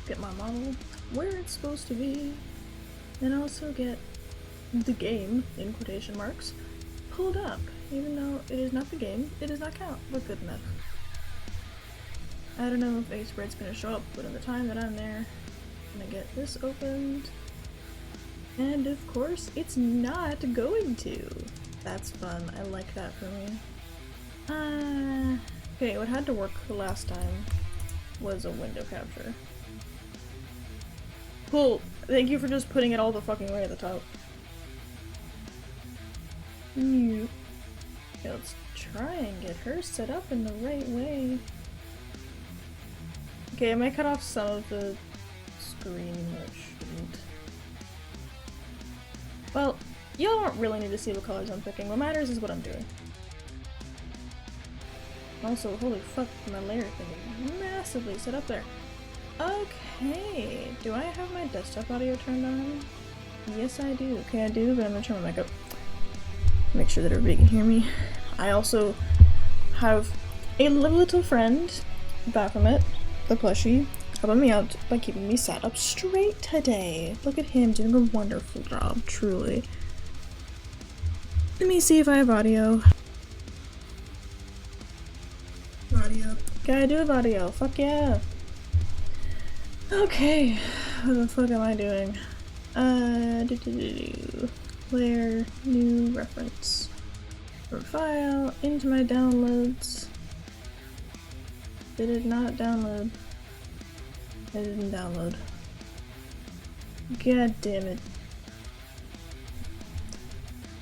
get my model where it's supposed to be, and also get the game, in quotation marks, pulled up. Even though it is not the game, it does not count, but good enough. I don't know if a spread's gonna show up, but in the time that I'm there, I'm gonna get this opened. And of course, it's not going to. That's fun. I like that for me. Okay, what had to work the last time was a window capture. Cool. Thank you for just putting it all the fucking way at the top. Okay, let's try and get her set up in the right way. Okay, I might cut off some of the screen, but shouldn't. Well, y'all don't really need to see what colors I'm picking. What matters is what I'm doing. Also, holy fuck, my layer thing is massively set up there. Okay, do I have my desktop audio turned on? Yes, I do. Okay, I do, but I'm gonna turn my mic up. Make sure that everybody can hear me. I also have a little friend, Baphomet, the plushie, helping me out by keeping me sat up straight today. Look at him doing a wonderful job, truly. Let me see if I have audio. Audio. Okay, I do have audio. Fuck yeah. Okay, what the fuck am I doing? Layer, new reference. From file, into my downloads. Did it not download? It didn't download. God damn it.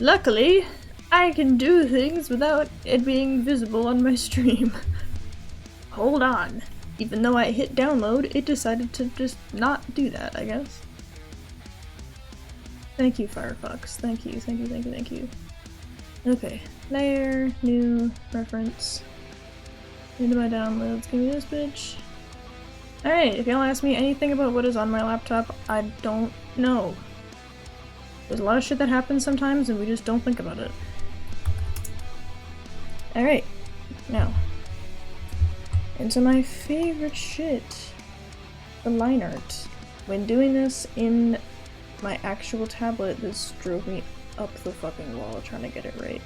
Luckily, I can do things without it being visible on my stream. Hold on. Even though I hit download, it decided to just not do that, I guess. Thank you, Firefox. Thank you, thank you, thank you, thank you. Okay. Layer, new, reference. Into my downloads. Give me this bitch. Alright, if y'all ask me anything about what is on my laptop, I don't know. There's a lot of shit that happens sometimes and we just don't think about it. Alright. Now. Into my favorite shit. The line art. When doing this in my actual tablet, this drove me up the fucking wall trying to get it right.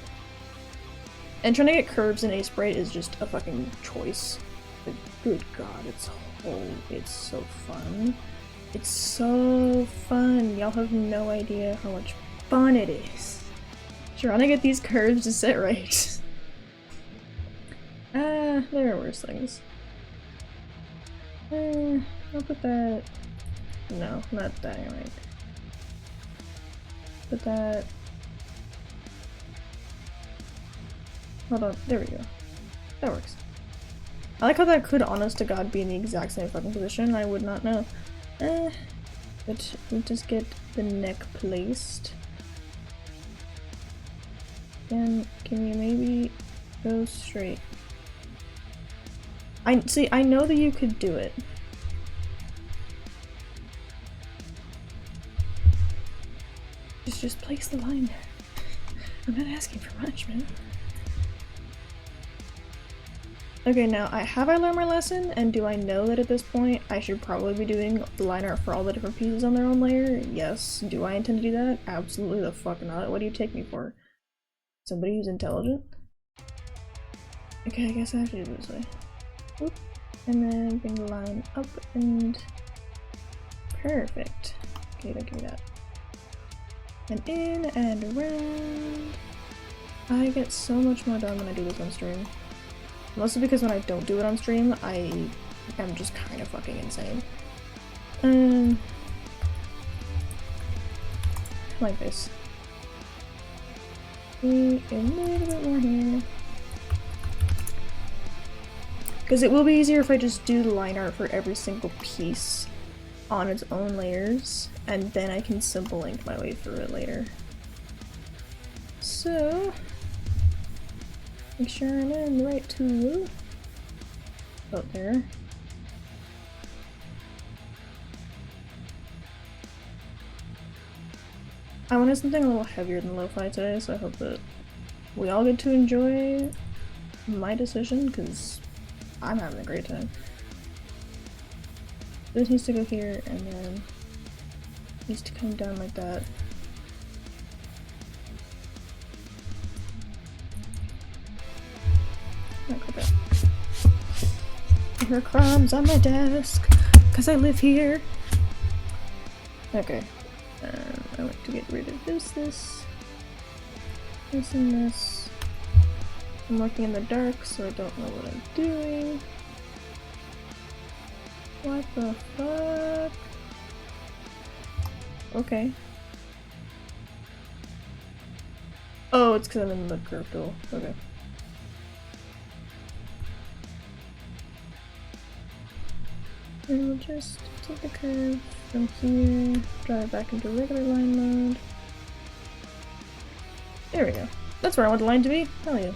And trying to get curves in Sprite is just a fucking choice. But good god, it's so fun. It's so fun. Y'all have no idea how much fun it is. Trying to get these curves to sit right. There are worse things. I'll put that... No, not that, right. Put that... Hold on, there we go. That works. I like how that could, honest to god, be in the exact same fucking position. I would not know. But we'll just get the neck placed. And can you maybe go straight? I know that you could do it. Just place the line there. I'm not asking for much, man. Okay, now have I learned my lesson, and do I know that at this point I should probably be doing the line art for all the different pieces on their own layer? Yes. Do I intend to do that? Absolutely the fuck not. What do you take me for? Somebody who's intelligent? Okay, I guess I have to do it this way. Oop. And then bring the line up and... Perfect. Okay, don't give me that. And in and around. I get so much more done when I do this on stream. Mostly because when I don't do it on stream, I am just kind of fucking insane. Like this. A little bit more here. Because it will be easier if I just do the line art for every single piece on its own layers, and then I can simple link my way through it later. So, make sure I'm in the right tool. Oh, there. I wanted something a little heavier than lo-fi today, so I hope that we all get to enjoy my decision, because I'm having a great time. This needs to go here, and then needs to come down like that. Okay. There are crumbs on my desk, because I live here. Okay. I want to get rid of this, and this. I'm working in the dark, so I don't know what I'm doing. What the fuck? Okay. Oh, it's because I'm in the curve tool. Okay. And we'll just take the curve from here, drive it back into regular line mode. There we go. That's where I want the line to be. Hell yeah.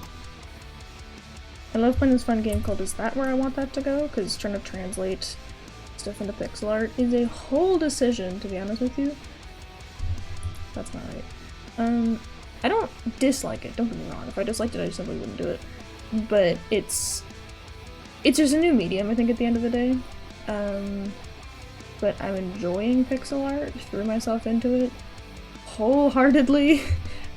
I love playing this fun game called Is That Where I Want That to Go? Because trying to translate stuff into pixel art is a whole decision, to be honest with you. That's not right. I don't dislike it, don't get me wrong. If I disliked it, I simply wouldn't do it. But it's just a new medium, I think, at the end of the day. But I'm enjoying pixel art, threw myself into it wholeheartedly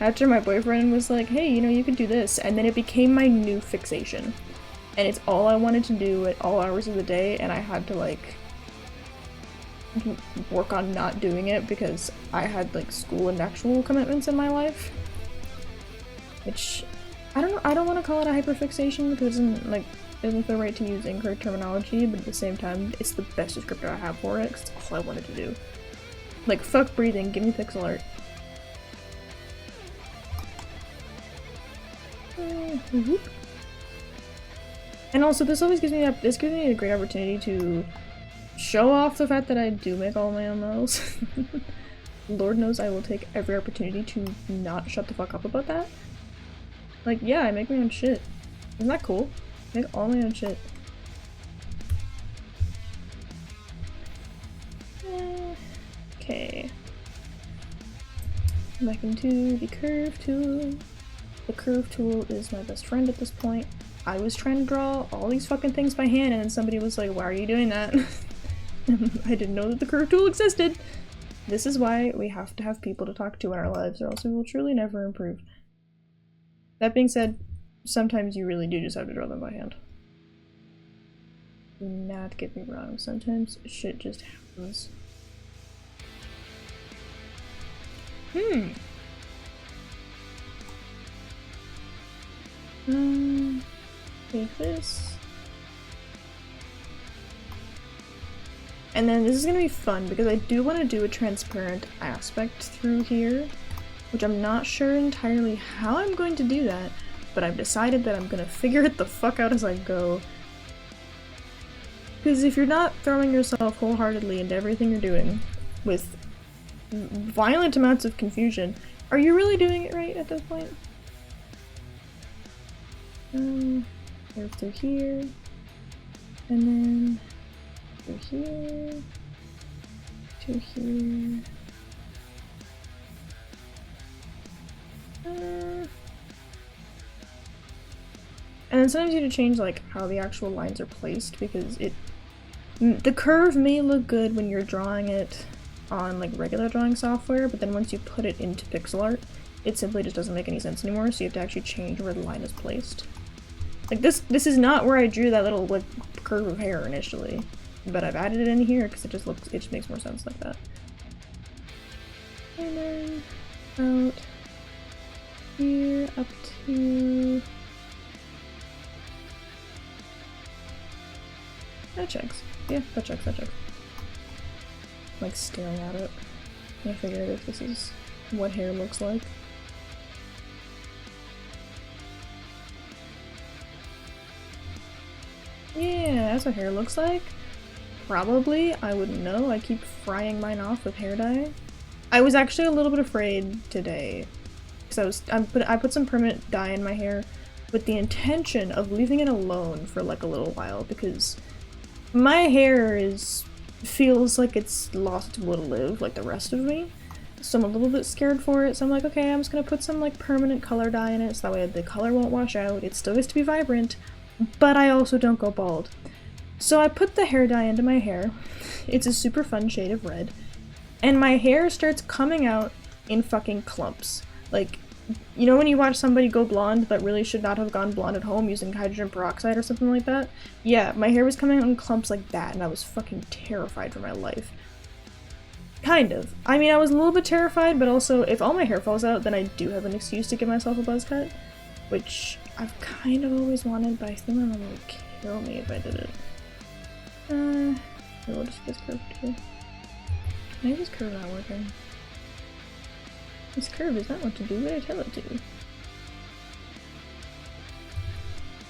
after my boyfriend was like, hey, you know, you could do this, and then it became my new fixation. And it's all I wanted to do at all hours of the day, and I had to, like, work on not doing it because I had, like, school and actual commitments in my life. Which, I don't know, I don't want to call it a hyperfixation because it isn't the right to use incorrect terminology, but at the same time, it's the best descriptor I have for it, because it's all I wanted to do. Like, fuck breathing, give me pixel art. And also, this always gives me a great opportunity to show off the fact that I do make all my own models. Lord knows I will take every opportunity to not shut the fuck up about that. Like, yeah, I make my own shit. Isn't that cool? I make all my own shit. Okay. Back into the curve tool. The curve tool is my best friend at this point. I was trying to draw all these fucking things by hand and then somebody was like, why are you doing that? I didn't know that the curve tool existed. This is why we have to have people to talk to in our lives, or else we will truly never improve. That being said, sometimes you really do just have to draw them by hand. Do not get me wrong, sometimes shit just happens. Take this. And then this is gonna be fun because I do want to do a transparent aspect through here, which I'm not sure entirely how I'm going to do that, but I've decided that I'm gonna figure it the fuck out as I go. Because if you're not throwing yourself wholeheartedly into everything you're doing with violent amounts of confusion, are you really doing it right at this point? Go through here, and then through here, to here. And then sometimes you need to change like how the actual lines are placed because the curve may look good when you're drawing it on like regular drawing software, but then once you put it into pixel art, it simply just doesn't make any sense anymore, so you have to actually change where the line is placed. Like this is not where I drew that little like curve of hair initially, but I've added it in here because it just makes more sense like that. And then out here up to that checks. Yeah, that checks. Like staring at it. I figure out if this is what hair looks like. Yeah, that's what hair looks like. Probably, I wouldn't know. I keep frying mine off with hair dye. I was actually a little bit afraid today because I put some permanent dye in my hair with the intention of leaving it alone for like a little while because my hair feels like it's lost its will to live like the rest of me. So I'm a little bit scared for it. So I'm like, okay, I'm just gonna put some like permanent color dye in it so that way the color won't wash out. It still gets to be vibrant, but I also don't go bald. So I put the hair dye into my hair. It's a super fun shade of red. And my hair starts coming out in fucking clumps. Like, you know when you watch somebody go blonde that really should not have gone blonde at home using hydrogen peroxide or something like that? Yeah, my hair was coming out in clumps like that, and I was fucking terrified for my life. Kind of. I mean, I was a little bit terrified, but also, if all my hair falls out, then I do have an excuse to give myself a buzz cut. Which I've kind of always wanted, but I think my mom would kill me if I did it. We'll just get this curve too. Maybe this curve not working. This curve is not what to do, what I tell it to.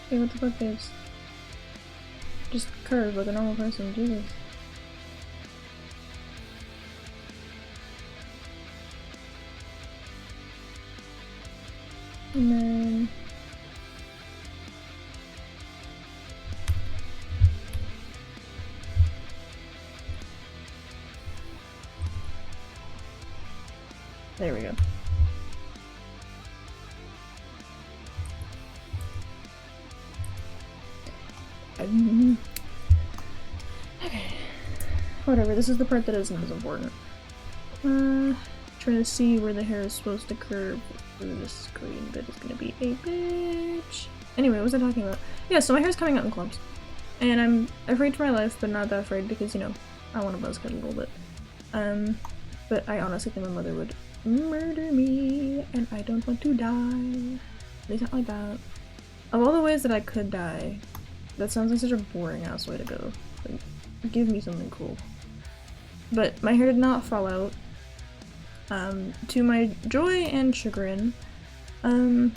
Hey, what the fuck is? Just curve like a normal person, Jesus. And then... there we go. Okay. Whatever, this is the part that isn't as important. Trying to see where the hair is supposed to curve through the screen, but it's gonna be a bitch. Anyway, what was I talking about? Yeah, so my hair's coming out in clumps. And I'm afraid for my life, but not that afraid because, you know, I want to buzz cut a little bit. But I honestly think my mother would murder me, and I don't want to die. At least not like that. Of all the ways that I could die, that sounds like such a boring ass way to go. Like, give me something cool. But my hair did not fall out. To my joy and chagrin. And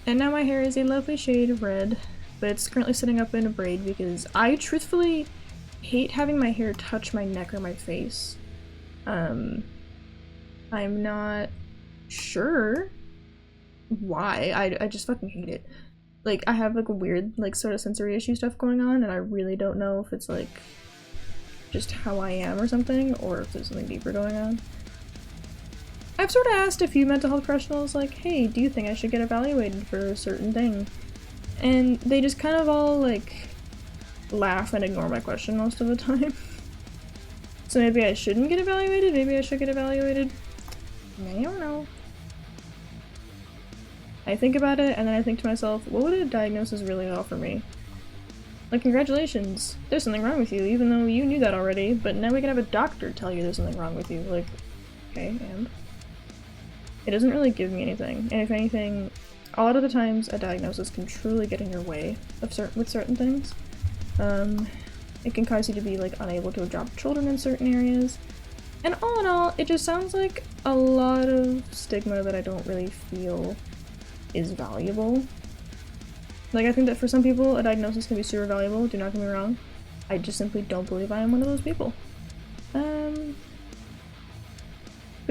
now my hair is a lovely shade of red, but it's currently sitting up in a braid because I truthfully hate having my hair touch my neck or my face. I'm not sure why. I just fucking hate it. Like, I have like a weird, like, sort of sensory issue stuff going on, and I really don't know if it's like just how I am or something, or if there's something deeper going on. I've sort of asked a few mental health professionals, like, hey, do you think I should get evaluated for a certain thing? And they just kind of all, like, laugh and ignore my question most of the time. So maybe I shouldn't get evaluated? Maybe I should get evaluated? I don't know. I think about it, and then I think to myself, what would a diagnosis really offer me? Like, congratulations, there's something wrong with you, even though you knew that already, but now we can have a doctor tell you there's something wrong with you. Like, okay, and? It doesn't really give me anything, and if anything, a lot of the times a diagnosis can truly get in your way of with certain things. It can cause you to be, like, unable to adopt children in certain areas, and all in all, it just sounds like a lot of stigma that I don't really feel is valuable. Like, I think that for some people, a diagnosis can be super valuable, do not get me wrong. I just simply don't believe I am one of those people. Good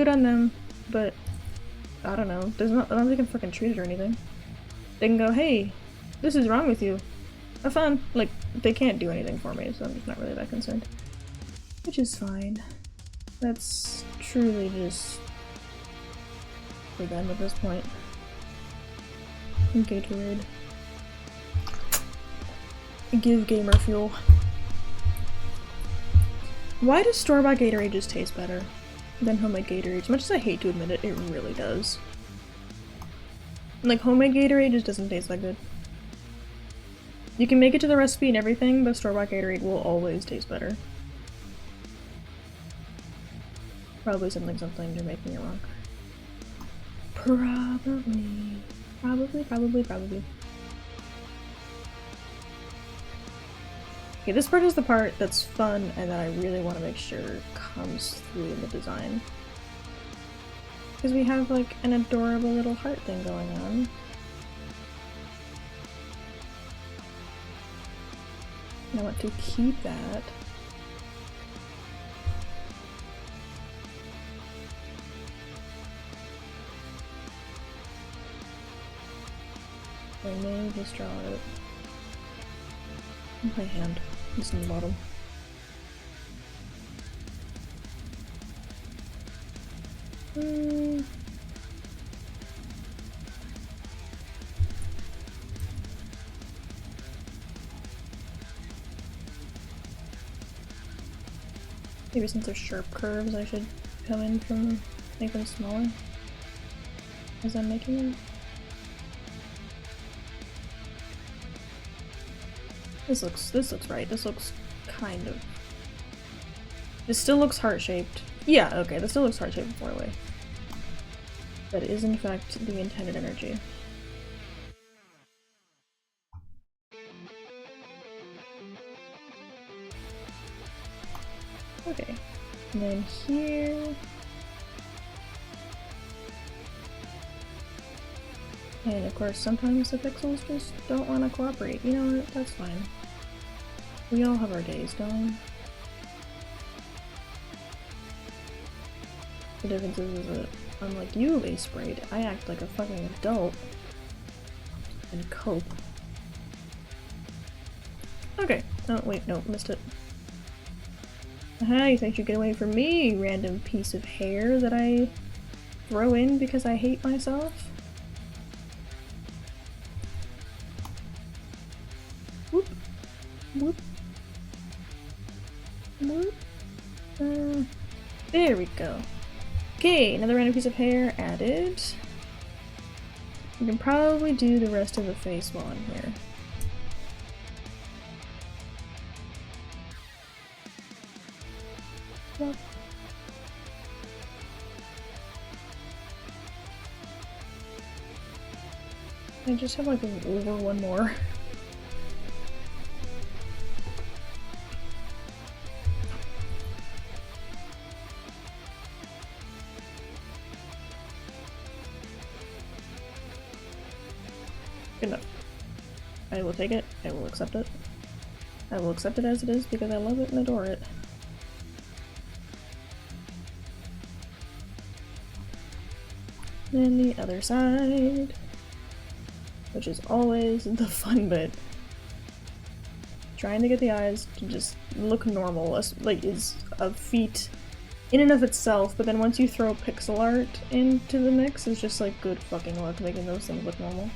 on them, but I don't know. I don't think they can fucking treat it or anything. They can go, hey, this is wrong with you. Have fun. Like, they can't do anything for me, so I'm just not really that concerned. Which is fine. That's truly just for them at this point. Gatorade. Give gamer fuel. Why does store-bought Gatorade just taste better than homemade Gatorade? As much as I hate to admit it, it really does. Like, homemade Gatorade just doesn't taste that good. You can make it to the recipe and everything, but store-bought Gatorade will always taste better. Probably something you're making it wrong. Probably. Okay, this part is the part that's fun and that I really want to make sure comes through in the design. Because we have, like, an adorable little heart thing going on. And I want to keep that. I may just draw it with my hand, just in the bottom. Maybe since they're sharp curves, I should come in from make them smaller as I'm making them. This looks right. This looks kind of. This still looks heart-shaped. Yeah, okay, this still looks heart-shaped before I weigh. That is in fact the intended energy. Okay, and then here. And of course, sometimes the pixels just don't want to cooperate. You know what? That's fine. We all have our days, don't we? The difference is that, unlike you, Ace Braid, I act like a fucking adult and cope. Okay. Oh, wait, no, missed it. Aha, you think you'd get away from me, random piece of hair that I throw in because I hate myself? Whoop. Whoop. Whoop. There we go. Okay, another random piece of hair added. We can probably do the rest of the face while I'm here. Yep. I just have like over one more. Good enough. I will take it. I will accept it. I will accept it as it is because I love it and adore it. Then the other side, which is always the fun bit. Trying to get the eyes to just look normal, like, is a feat in and of itself, but then once you throw pixel art into the mix, it's just like good fucking luck making those things look normal.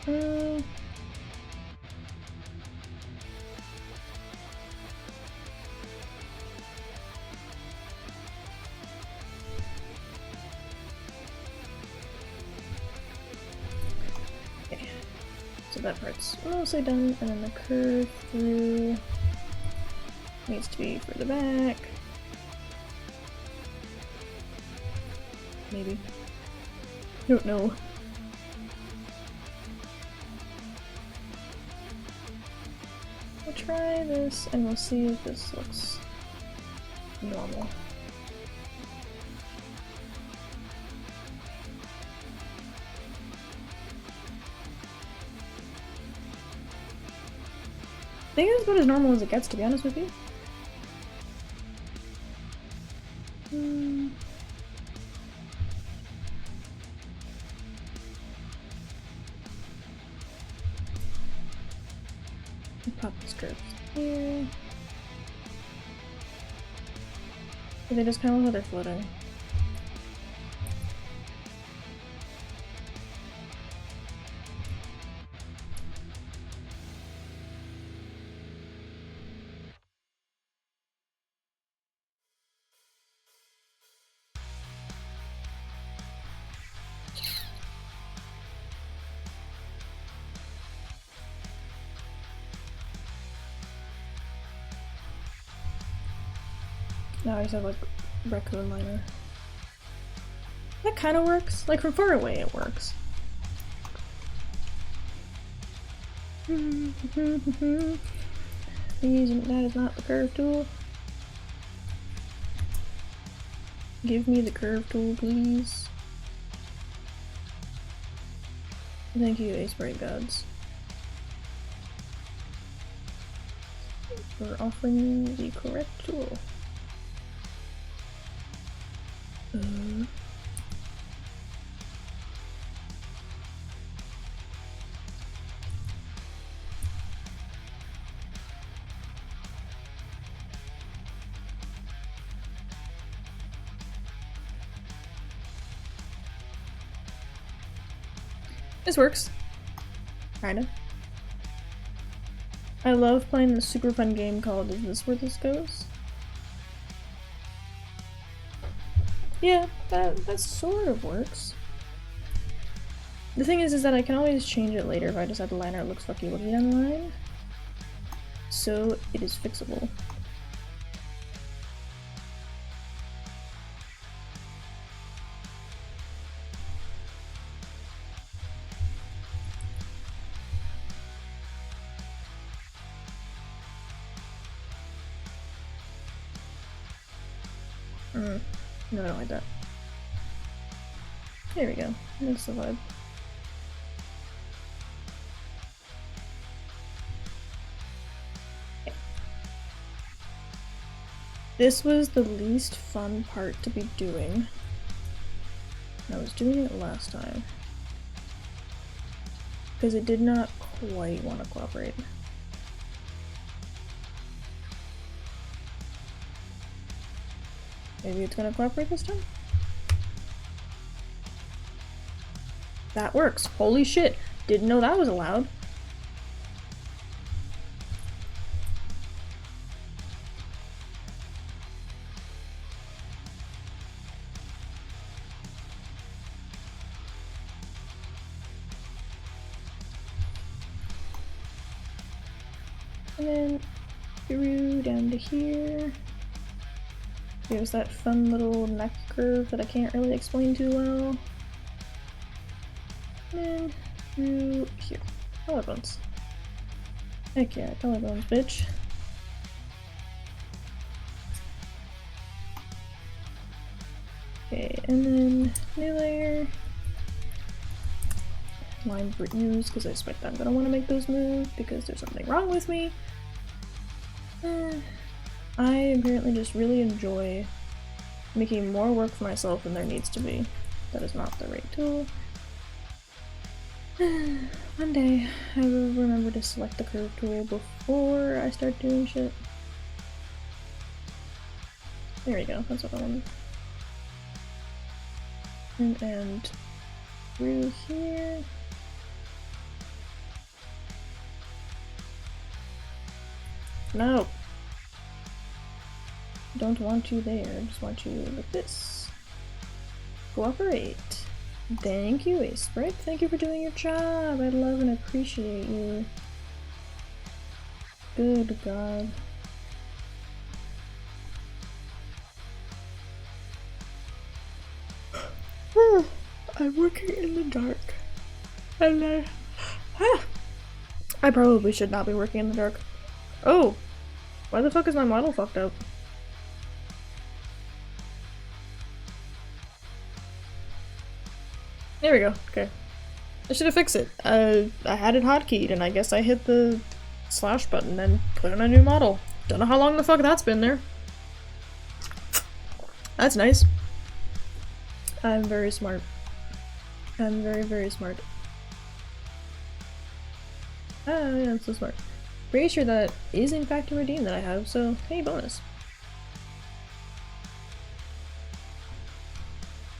Okay, so that part's mostly done, and then the curve through needs to be further back. Maybe. Don't know. We'll try this and we'll see if this looks normal. I think it's about as normal as it gets, to be honest with you. Pop the strips here. They just kind of look like they're floating. Now I just have like raccoon liner. That kind of works. Like from far away it works. Please, that is not the curve tool. Give me the curve tool, please. Thank you, Ace Braid Gods, for offering the correct tool. This works. Kinda. I love playing this super fun game called Is This Where This Goes? Yeah, that sort of works. The thing is that I can always change it later if I decide the liner looks fucky wookie online. So it is fixable. No, I don't like that. There we go. That's the vibe. Okay. This was the least fun part to be doing. I was doing it last time. Because it did not quite want to cooperate. Maybe it's gonna cooperate this time? That works. Holy shit. Didn't know that was allowed. And then through down to here. There's that fun little neck curve that I can't really explain too well. And through here. Collarbones. Heck yeah, collarbones, bitch. Okay, and then new layer. Line for use, because I expect I'm gonna want to make those move because there's something wrong with me. I apparently just really enjoy making more work for myself than there needs to be. That is not the right tool. One day, I will remember to select the curve tool before I start doing shit. There we go, that's what I wanted. And through here. No! Don't want you there, I just want you like this. Cooperate. Thank you, Ace Sprite. Thank you for doing your job. I love and appreciate you. Good God. I'm working in the dark. And I probably should not be working in the dark. Oh! Why the fuck is my model fucked up? There we go, okay. I should have fixed it. I had it hotkeyed and I guess I hit the slash button and put in a new model. Don't know how long the fuck that's been there. That's nice. I'm very smart. I'm very, very smart. Ah, yeah, I'm so smart. Pretty sure that is in fact a redeem that I have, so hey, bonus.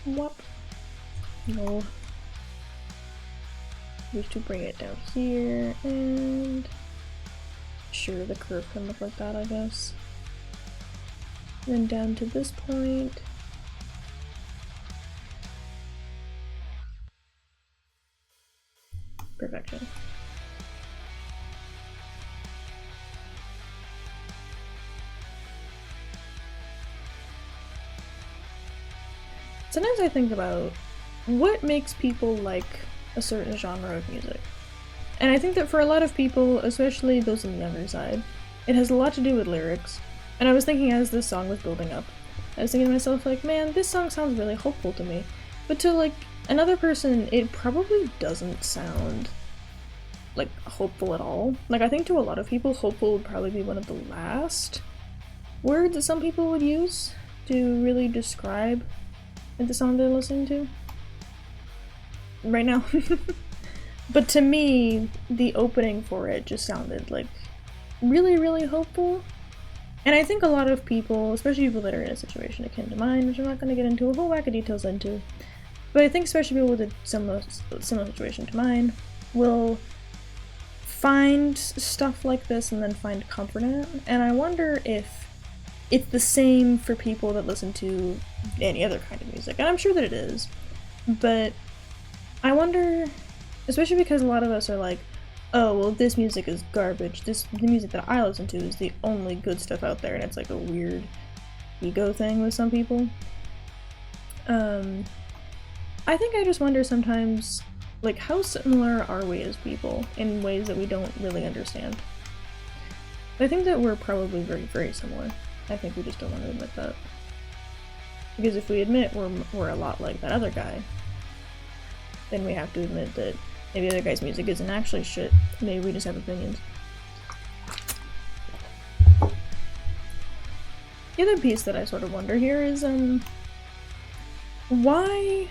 Whop. No. Just to bring it down here, and sure, the curve can look like that, I guess. Then down to this point. Perfection. Sometimes I think about what makes people like a certain genre of music. And I think that for a lot of people, especially those on the younger side, it has a lot to do with lyrics. And I was thinking as this song was building up, I was thinking to myself like, man, this song sounds really hopeful to me. But to like another person, it probably doesn't sound like hopeful at all. Like I think to a lot of people, hopeful would probably be one of the last words that some people would use to really describe the song they're listening to right now. But to me, the opening for it just sounded like really, really hopeful. And I think a lot of people, especially people that are in a situation akin to mine, which I'm not going to get into a whole whack of details into, but I think especially people with a similar situation to mine will find stuff like this and then find comfort in it, and I wonder if it's the same for people that listen to any other kind of music, and I'm sure that it is, but I wonder, especially because a lot of us are like, oh, well, this music is garbage, the music that I listen to is the only good stuff out there, and it's like a weird ego thing with some people. I think I just wonder sometimes, like, how similar are we as people in ways that we don't really understand? I think that we're probably very, very similar. I think we just don't want to admit that. Because if we admit we're a lot like that other guy, then we have to admit that maybe the other guy's music isn't actually shit. Maybe we just have opinions. The other piece that I sort of wonder here is, why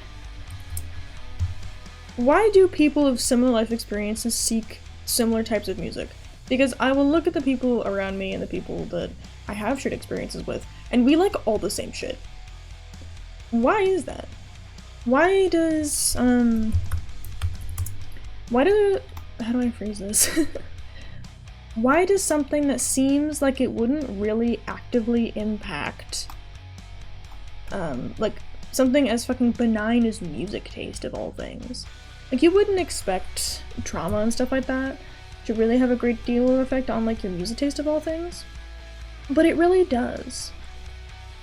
do people of similar life experiences seek similar types of music? Because I will look at the people around me and the people that I have shared experiences with, and we like all the same shit. Why is that? Why does, how do I phrase this? Why does something that seems like it wouldn't really actively impact, like, something as fucking benign as music taste of all things? Like, you wouldn't expect trauma and stuff like that to really have a great deal of effect on, like, your music taste of all things. But it really does.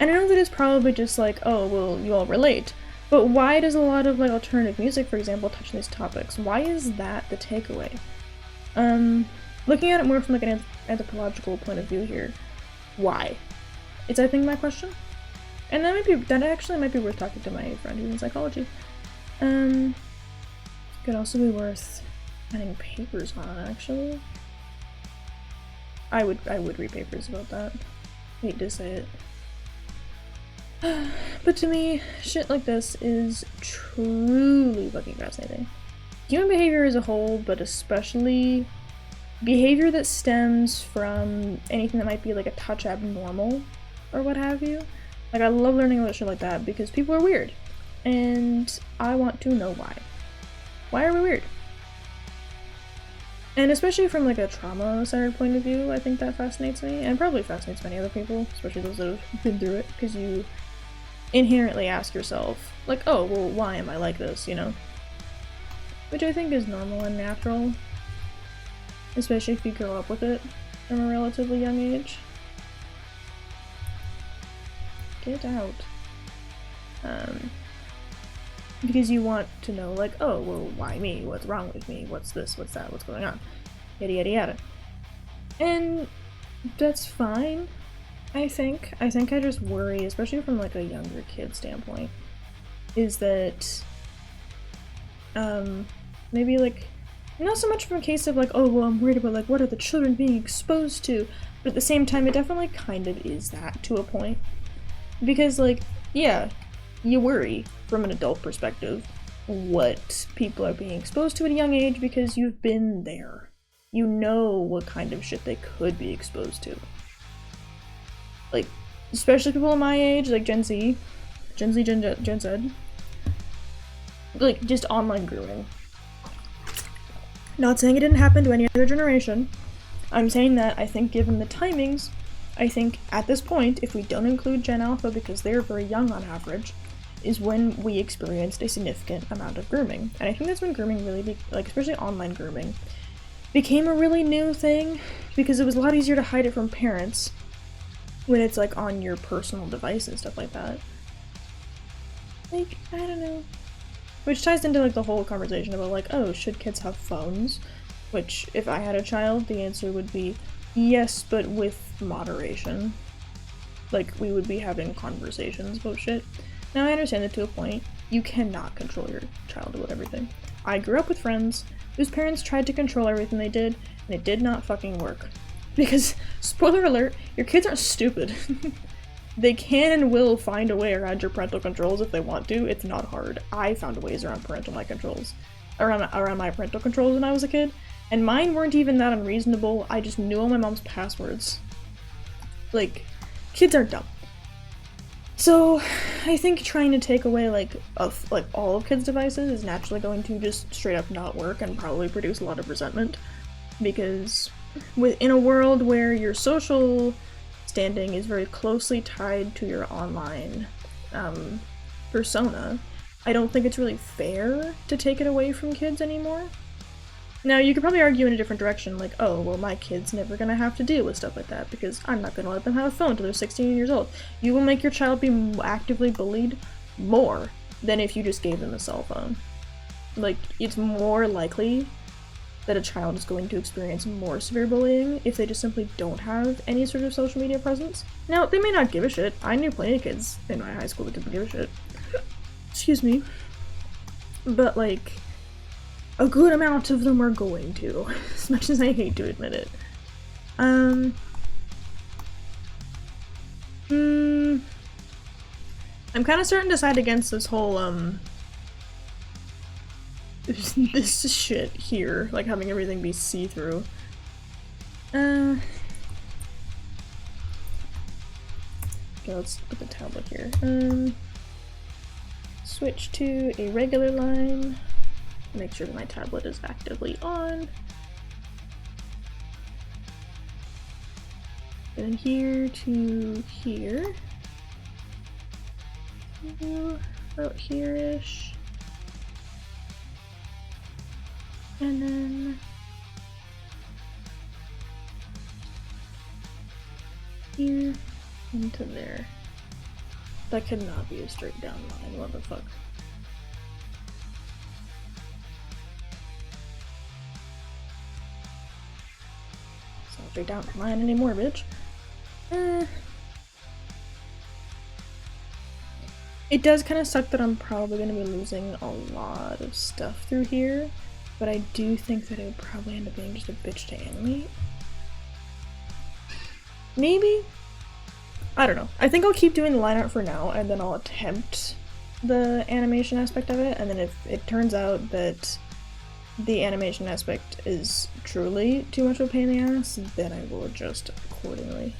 And I know that it's probably just like, oh, well, you all relate. But why does a lot of, like, alternative music, for example, touch on these topics? Why is that the takeaway? Looking at it more from, like, an anthropological point of view here, why? It's, I think, my question. And that actually might be worth talking to my friend who's in psychology. Could also be worth finding papers on, actually. I would read papers about that. Hate to say it. But to me, shit like this is truly fucking fascinating. Human behavior as a whole, but especially behavior that stems from anything that might be like a touch abnormal or what have you. Like, I love learning about shit like that because people are weird. And I want to know why. Why are we weird? And especially from like a trauma-centered point of view, I think that fascinates me, and probably fascinates many other people, especially those that have been through it, because you inherently ask yourself, like, oh, well, why am I like this, you know? Which I think is normal and natural, especially if you grow up with it from a relatively young age. Get out. Because you want to know, like, oh, well, why me? What's wrong with me? What's this? What's that? What's going on? Yada yada yada. And that's fine, I think. I just worry, especially from, like, a younger kid standpoint, is that, maybe, like, not so much from a case of, like, oh, well, I'm worried about, like, what are the children being exposed to? But at the same time, it definitely kind of is that, to a point. Because, like, yeah, you worry from an adult perspective what people are being exposed to at a young age because you've been there. You know what kind of shit they could be exposed to. Like, especially people my age, like Gen Z, Gen Z, like, just online grooming. Not saying it didn't happen to any other generation. I'm saying that I think given the timings, I think at this point, if we don't include Gen Alpha because they're very young on average, is when we experienced a significant amount of grooming. And I think that's when grooming really, like, especially online grooming, became a really new thing, because it was a lot easier to hide it from parents when it's, like, on your personal device and stuff like that. Like, I don't know. Which ties into, like, the whole conversation about, like, oh, should kids have phones? Which, if I had a child, the answer would be yes, but with moderation. Like, we would be having conversations about shit. Now, I understand that to a point, you cannot control your child about everything. I grew up with friends whose parents tried to control everything they did, and it did not fucking work. Because, spoiler alert, your kids aren't stupid. They can and will find a way around your parental controls if they want to. It's not hard. I found ways around my parental controls when I was a kid, and mine weren't even that unreasonable. I just knew all my mom's passwords. Like, kids aren't dumb. So, I think trying to take away, like, all of kids' devices is naturally going to just straight up not work and probably produce a lot of resentment. because in a world where your social standing is very closely tied to your online persona, I don't think it's really fair to take it away from kids anymore. Now, you could probably argue in a different direction, like, oh, well, my kid's never gonna have to deal with stuff like that because I'm not gonna let them have a phone until they're 16 years old. You will make your child be actively bullied more than if you just gave them a cell phone. Like, it's more likely that a child is going to experience more severe bullying if they just simply don't have any sort of social media presence. Now, they may not give a shit. I knew plenty of kids in my high school that didn't give a shit. Excuse me. But, like, a good amount of them are going to, as much as I hate to admit it. I'm kind of starting to side against this whole, this shit here, like having everything be see-through. Okay, let's put the tablet here. Switch to a regular line. Make sure that my tablet is actively on. And then here to here. About here-ish. And then here into there. That could not be a straight down line, what the fuck? It's not a straight down line anymore, bitch. It does kind of suck that I'm probably going to be losing a lot of stuff through here, but I do think that it would probably end up being just a bitch to animate. Maybe? I don't know. I think I'll keep doing the line art for now, and then I'll attempt the animation aspect of it, and then if it turns out that the animation aspect is truly too much of a pain in the ass, then I will adjust accordingly.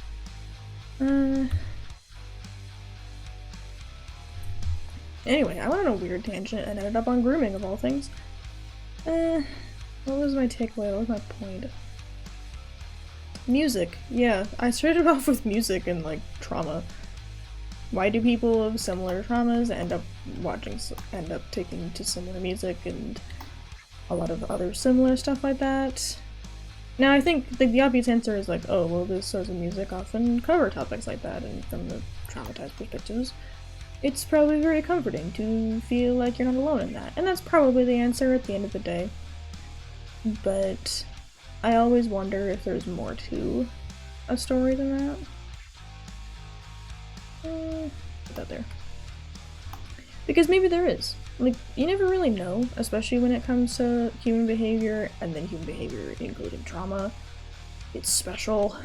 Anyway, I went on a weird tangent and ended up on grooming of all things. What was my takeaway? What was my point? Music. Yeah, I started off with music and, like, trauma. Why do people of similar traumas end up taking to similar music and a lot of other similar stuff like that? Now, I think the obvious answer is like, oh, well, this sorts of music often cover topics like that, and from the traumatized perspectives, it's probably very comforting to feel like you're not alone in that. And that's probably the answer at the end of the day. But I always wonder if there's more to a story than that. Put that there. Because maybe there is. Like, you never really know, especially when it comes to human behavior, and then human behavior including trauma. It's special.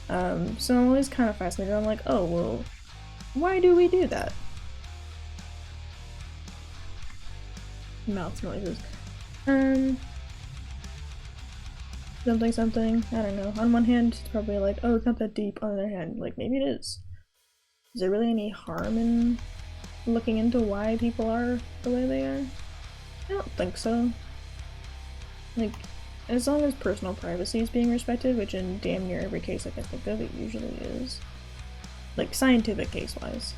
So I'm always kind of fascinated. I'm like, oh, well, why do we do that? Mouth noises. Something, I don't know. On one hand, it's probably like, oh, it's not that deep. On the other hand, like, maybe it is. Is there really any harm in looking into why people are the way they are? I don't think so. Like, as long as personal privacy is being respected, which in damn near every case I can think of, it usually is. Like, scientific case-wise.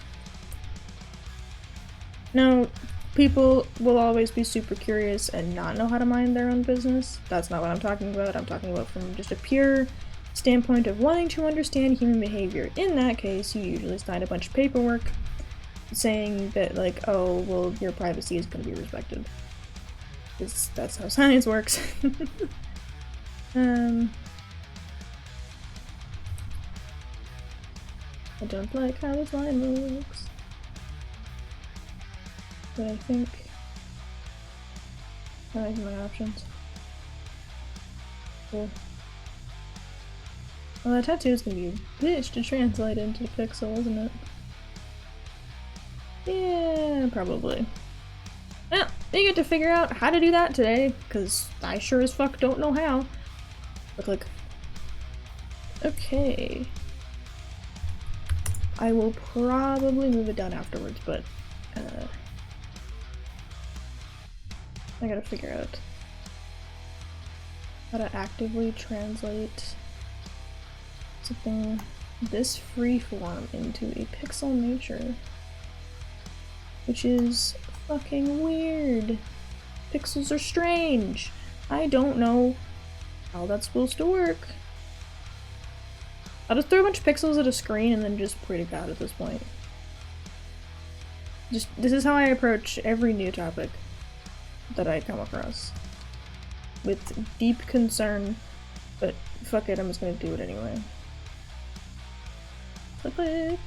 Now, people will always be super curious and not know how to mind their own business. That's not what I'm talking about. I'm talking about from just a pure standpoint of wanting to understand human behavior. In that case, you usually sign a bunch of paperwork saying that, like, oh, well, your privacy is going to be respected. Because that's how science works. I don't like how this line looks. But I think I like my options. Cool. Well, that tattoo is gonna be a bitch to translate into pixel, isn't it? Yeah, probably. Well, you get to figure out how to do that today, because I sure as fuck don't know how. Click. Okay. I will probably move it down afterwards, but I gotta figure out how to actively translate something this freeform into a pixel nature, which is fucking weird. Pixels are strange. I don't know how that's supposed to work. I'll just throw a bunch of pixels at a screen and then just pray to God at this point. This is how I approach every new topic that I come across. With deep concern, but fuck it, I'm just gonna do it anyway. Flip it.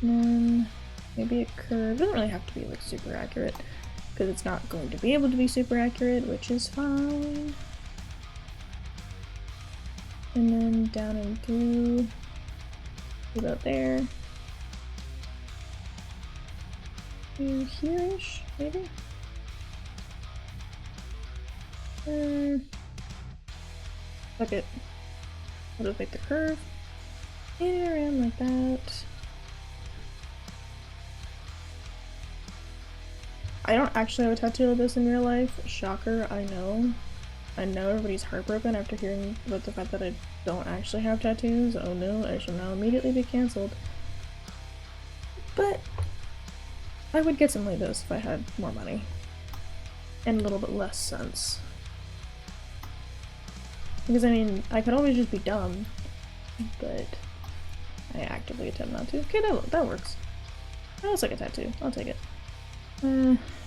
And then maybe a curve. It doesn't really have to be like super accurate, because it's not going to be able to be super accurate, which is fine. And then down and through, about there. To here-ish, maybe? Fuck it. I'll just make the curve. And around like that. I don't actually have a tattoo of this in real life. Shocker, I know. I know everybody's heartbroken after hearing about the fact that I don't actually have tattoos. Oh no, I shall now immediately be cancelled. But I would get something like this if I had more money. And a little bit less sense. Because I mean, I could always just be dumb, but I actively attempt not to. Okay, that works. That looks like a tattoo. I'll take it.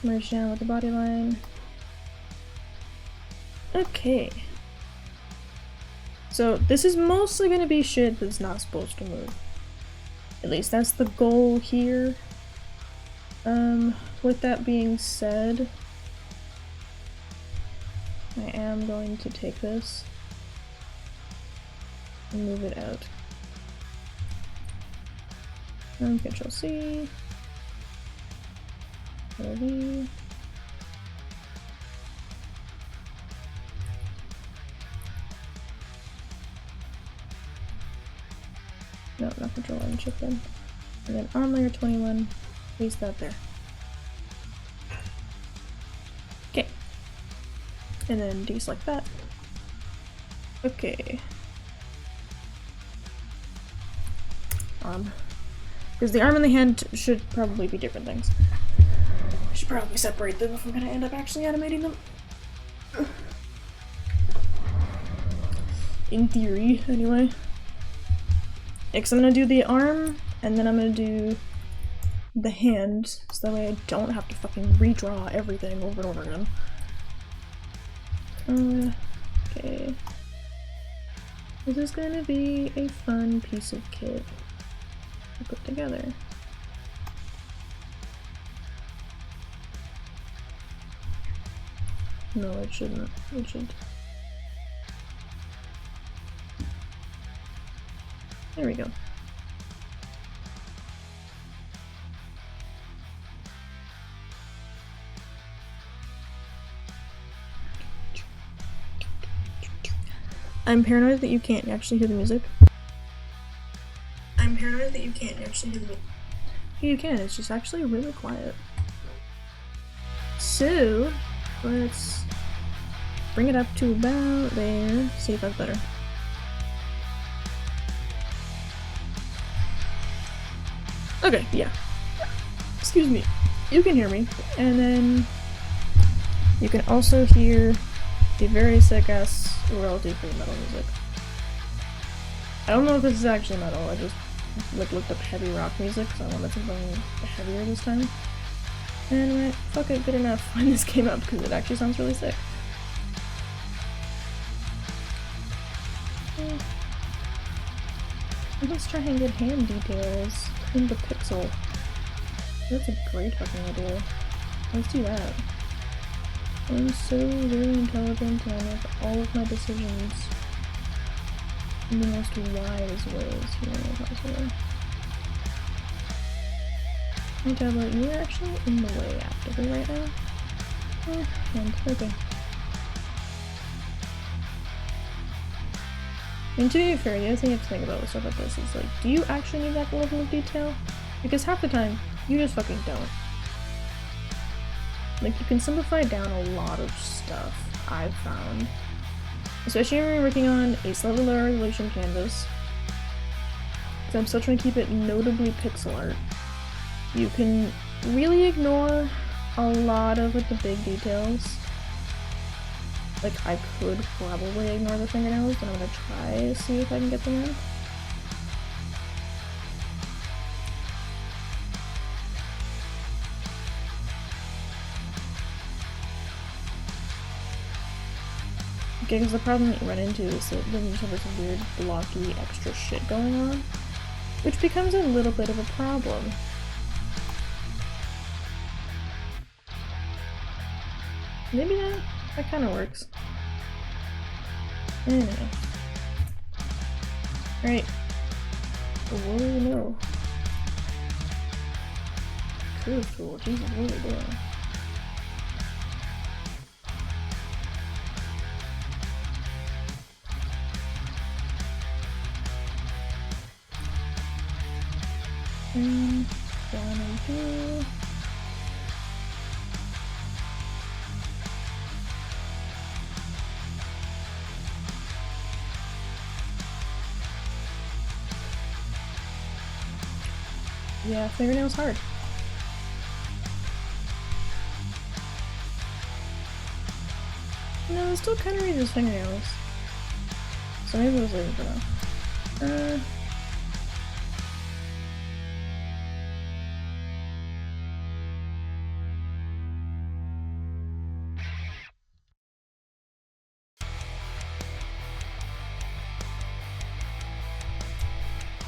Merge down with the body line. Okay. So this is mostly gonna be shit that's not supposed to move. At least that's the goal here. With that being said, I am going to take this and move it out. Control C. VOD. No, not control and shift then. And then on layer 21, paste that there. Okay. And then deselect that. Okay. Arm. Because the arm and the hand should probably be different things. I should probably separate them if I'm gonna end up actually animating them. In theory, anyway. Because I'm gonna do the arm, and then I'm gonna do the hand, so that way I don't have to fucking redraw everything over and over again. Okay. This is gonna be a fun piece of kit to put together. No, it shouldn't. It should. There we go. I'm paranoid that you can't actually hear the music. I'm paranoid that you can't actually hear the music. You can, it's just actually really quiet. So, let's bring it up to about there. See if that's better. Okay, yeah. Excuse me. You can hear me. And then you can also hear the very sick ass royalty free metal music. I don't know if this is actually metal, I just looked up heavy rock music because I wanted something heavier this time. And went, fuck it, good enough when this came up because it actually sounds really sick. Let's try and get hand details in the pixel. That's a great fucking idea. Let's do that. I'm so very intelligent and I make all of my decisions in the most wise ways humanly possible. My tablet, you are actually in the way actively right now. And okay. I mean, to be fair, the other thing you have to think about with stuff like this is like, do you actually need that level of detail? Because half the time, you just fucking don't. Like, you can simplify down a lot of stuff. I've found, especially when we're working on ace level low resolution canvas, because I'm still trying to keep it notably pixel art, you can really ignore a lot of like the big details. Like I could probably ignore the fingernails, but I'm gonna try to see if I can get them in. Okay, because the problem that you run into is that then you have this weird blocky extra shit going on, which becomes a little bit of a problem. Maybe that kind of works. Anyway. Alright. What do we know? Curve tool, Jesus, what are we doing? Gonna do... Yeah, fingernails hard. No, it still kind of reads his fingernails. So maybe I was waiting for that.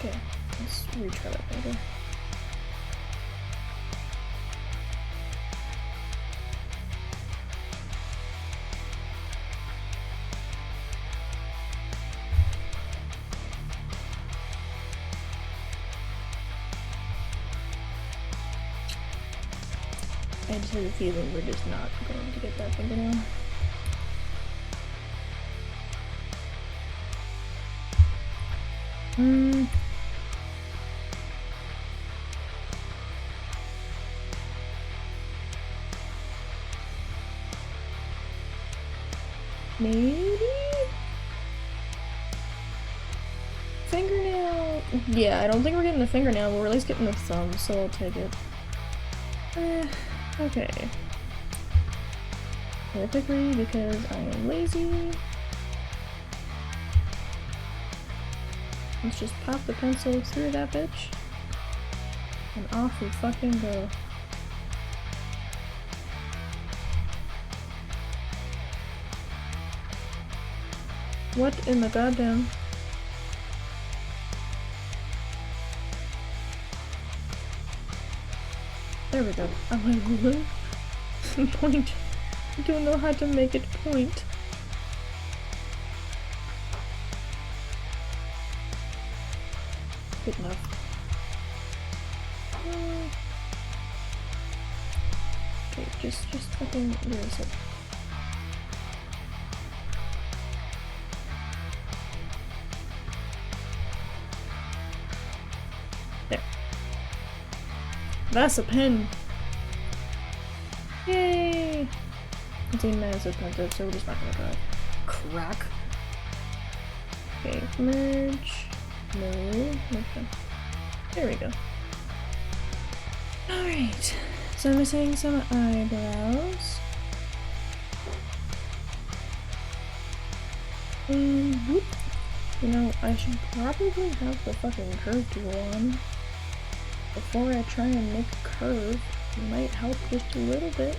Okay, let's retry that later. I just have a feeling we're just not going to get that fingernail. Maybe? Fingernail? Yeah, I don't think we're getting the fingernail, but we're at least getting the thumb, so I'll take it. Okay. Typically, because I am lazy. Let's just pop the pencil through that bitch. And off we fucking go. What in the goddamn? There we go. I'm like, point. I don't know how to make it point. Good enough. Okay, just fucking erase it. There. That's a pen! Yay! 18 minutes of content, so we're just not gonna try. Crack. Okay, merge. No. Okay. There we go. Alright. So I'm missing some eyebrows. Whoop. You know, I should probably have the fucking curve tool on before I try and make a curve. It might help just a little bit.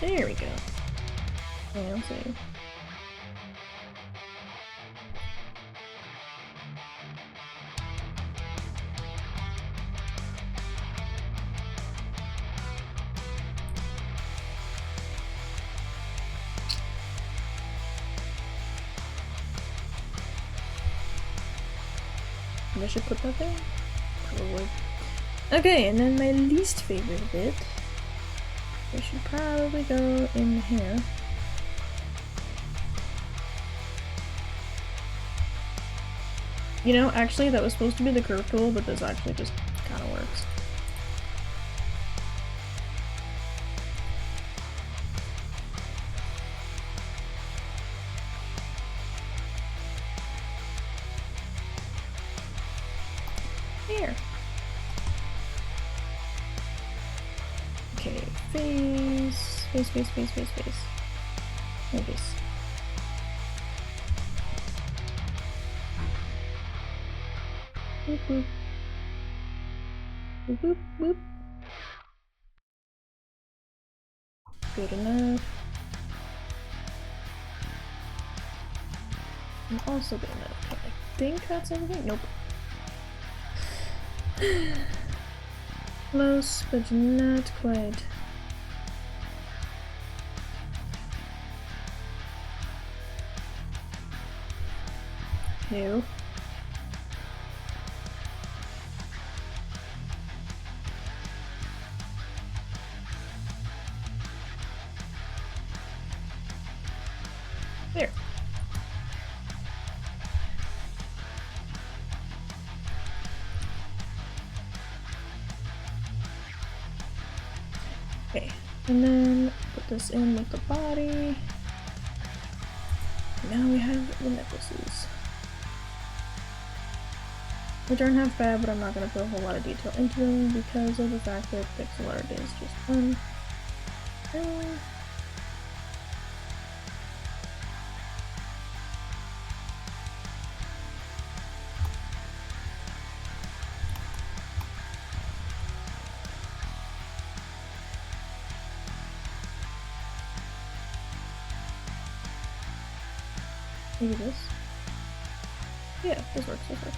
There we go. Yeah, let's see. I should put that there? Probably. Okay, and then my least favorite bit. I should probably go in here. You know, actually that was supposed to be the curve tool, but this actually just kind of works. face. Face, face, face, face, face. No face. Boop, boop. Boop, boop, boop. Good enough. And also good enough. Okay, I think that's everything. Nope. Close, but not quite. Ew. There. Okay, and then put this in with the body. Now we have the necklaces. Which aren't half bad, but I'm not going to put a whole lot of detail into them because of the fact that pixel art is just fun. Maybe this. Yeah, this works, this works.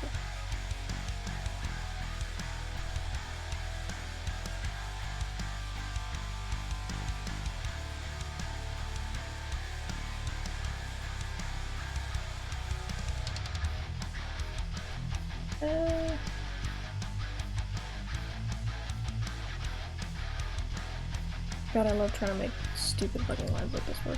God, I love trying to make stupid fucking lines like this work.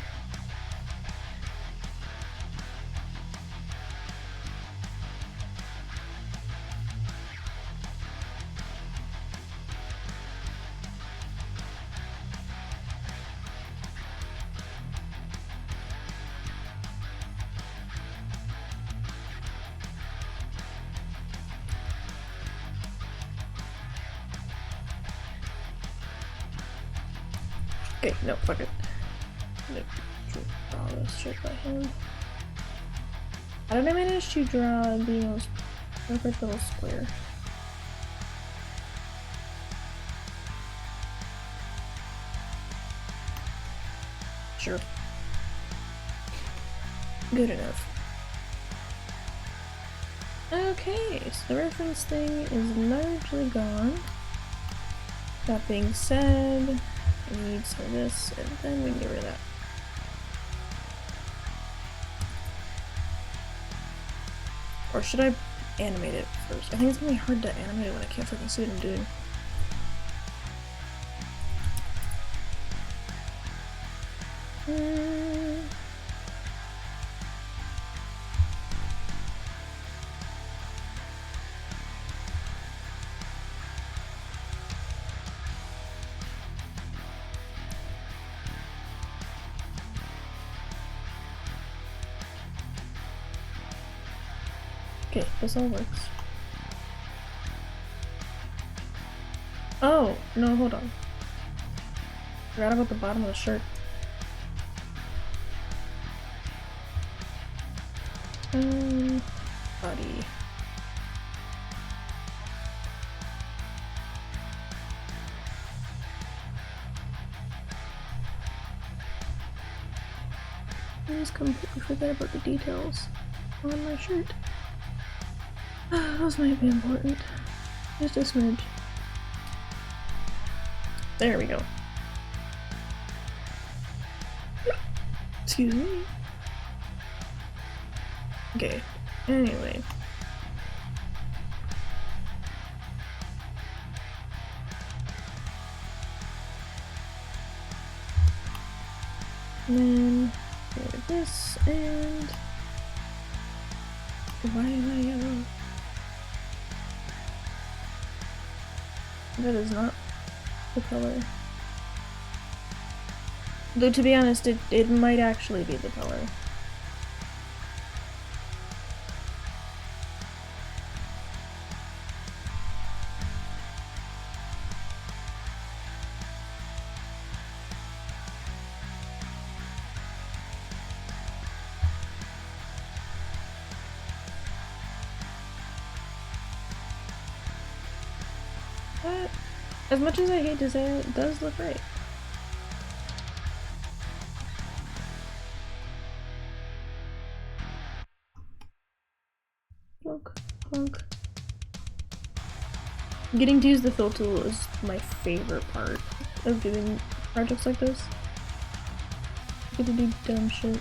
Okay, no, fuck it. I'm gonna draw this shit by hand. How did I manage to draw the most perfect little square? Sure. Good enough. Okay, so the reference thing is largely gone. That being said, I need some of this, and then we can get rid of that. Or should I animate it first? I think it's gonna be hard to animate it when I can't fucking see what I'm doing. Okay, this all works. Oh, no, hold on. Forgot about the bottom of the shirt. Body. I just completely forgot about the details on my shirt. Those might be important. Just a smidge. There we go. Excuse me. Okay, anyway. And then get rid of this and why am I yellow? That is not the color. Though to be honest, it might actually be the color. But as much as I hate to say it, it does look great. Plunk, plunk. Getting to use the fill tool is my favorite part of doing projects like this. Get to do dumb shit.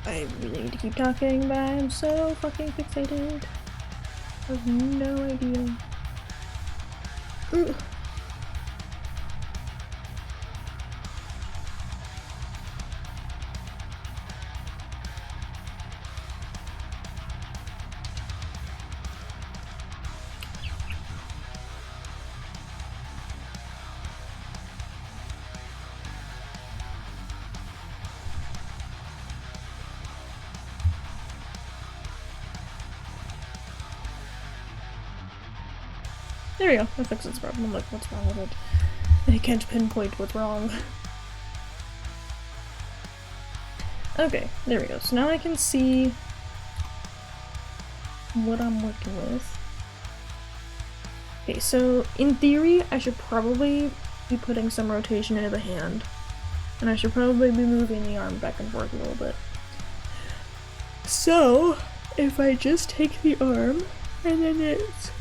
I really need to keep talking, but I'm so fucking fixated. I have no idea. Ooh. There we go, that fixes the problem. I'm like, what's wrong with it? I can't pinpoint what's wrong. Okay, there we go. So now I can see what I'm working with. Okay, so in theory, I should probably be putting some rotation into the hand. And I should probably be moving the arm back and forth a little bit. So, if I just take the arm, and then it's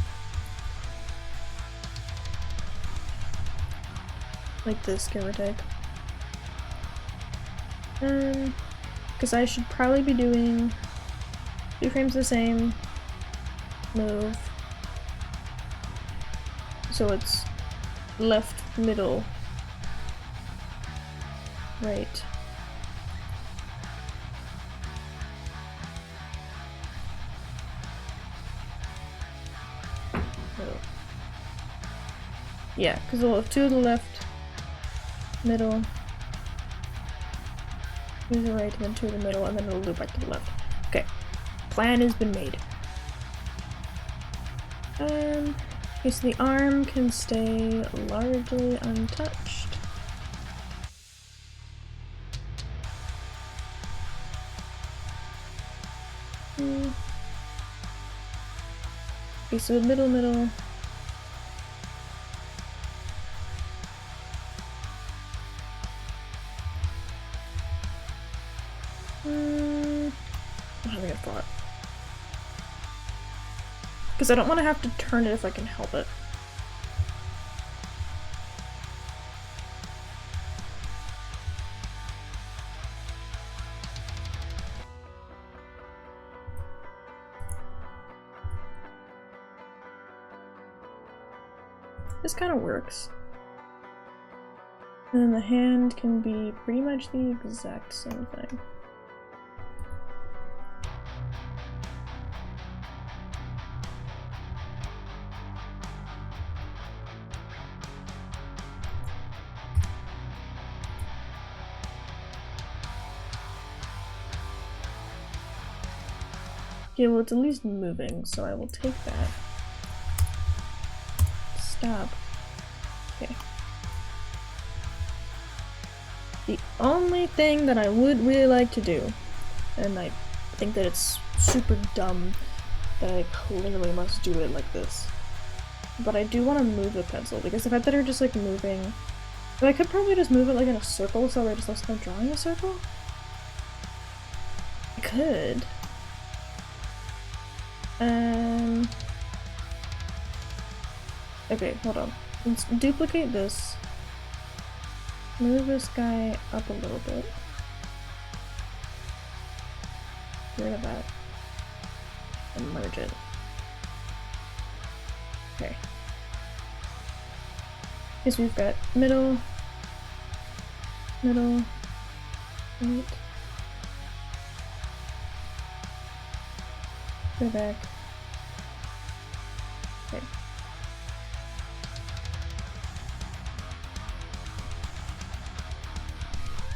like this, give or take. Because I should probably be doing 2 frames the same move. So it's left, middle, right. Middle. Yeah, because we'll have 2 to the left, middle, 2 to the right, and then 2 to the middle, and then it'll loop back to the left. Okay, plan has been made. Okay, so the arm can stay largely untouched. Okay, so middle, middle. I'm having a thought. Because I don't want to have to turn it if I can help it. This kind of works. And then the hand can be pretty much the exact same thing. Okay, well it's at least moving, so I will take that. Stop. Okay. The only thing that I would really like to do, and I think that it's super dumb that I clearly must do it like this, but I do want to move the pencil, because if I thought they were just like moving, but I could probably just move it like in a circle, so I just looks like I'm drawing a circle? I could. Okay, hold on. Let's duplicate this. Move this guy up a little bit. Get rid of that. And merge it. Okay. Because we've got middle, middle, right, Put it back. Okay.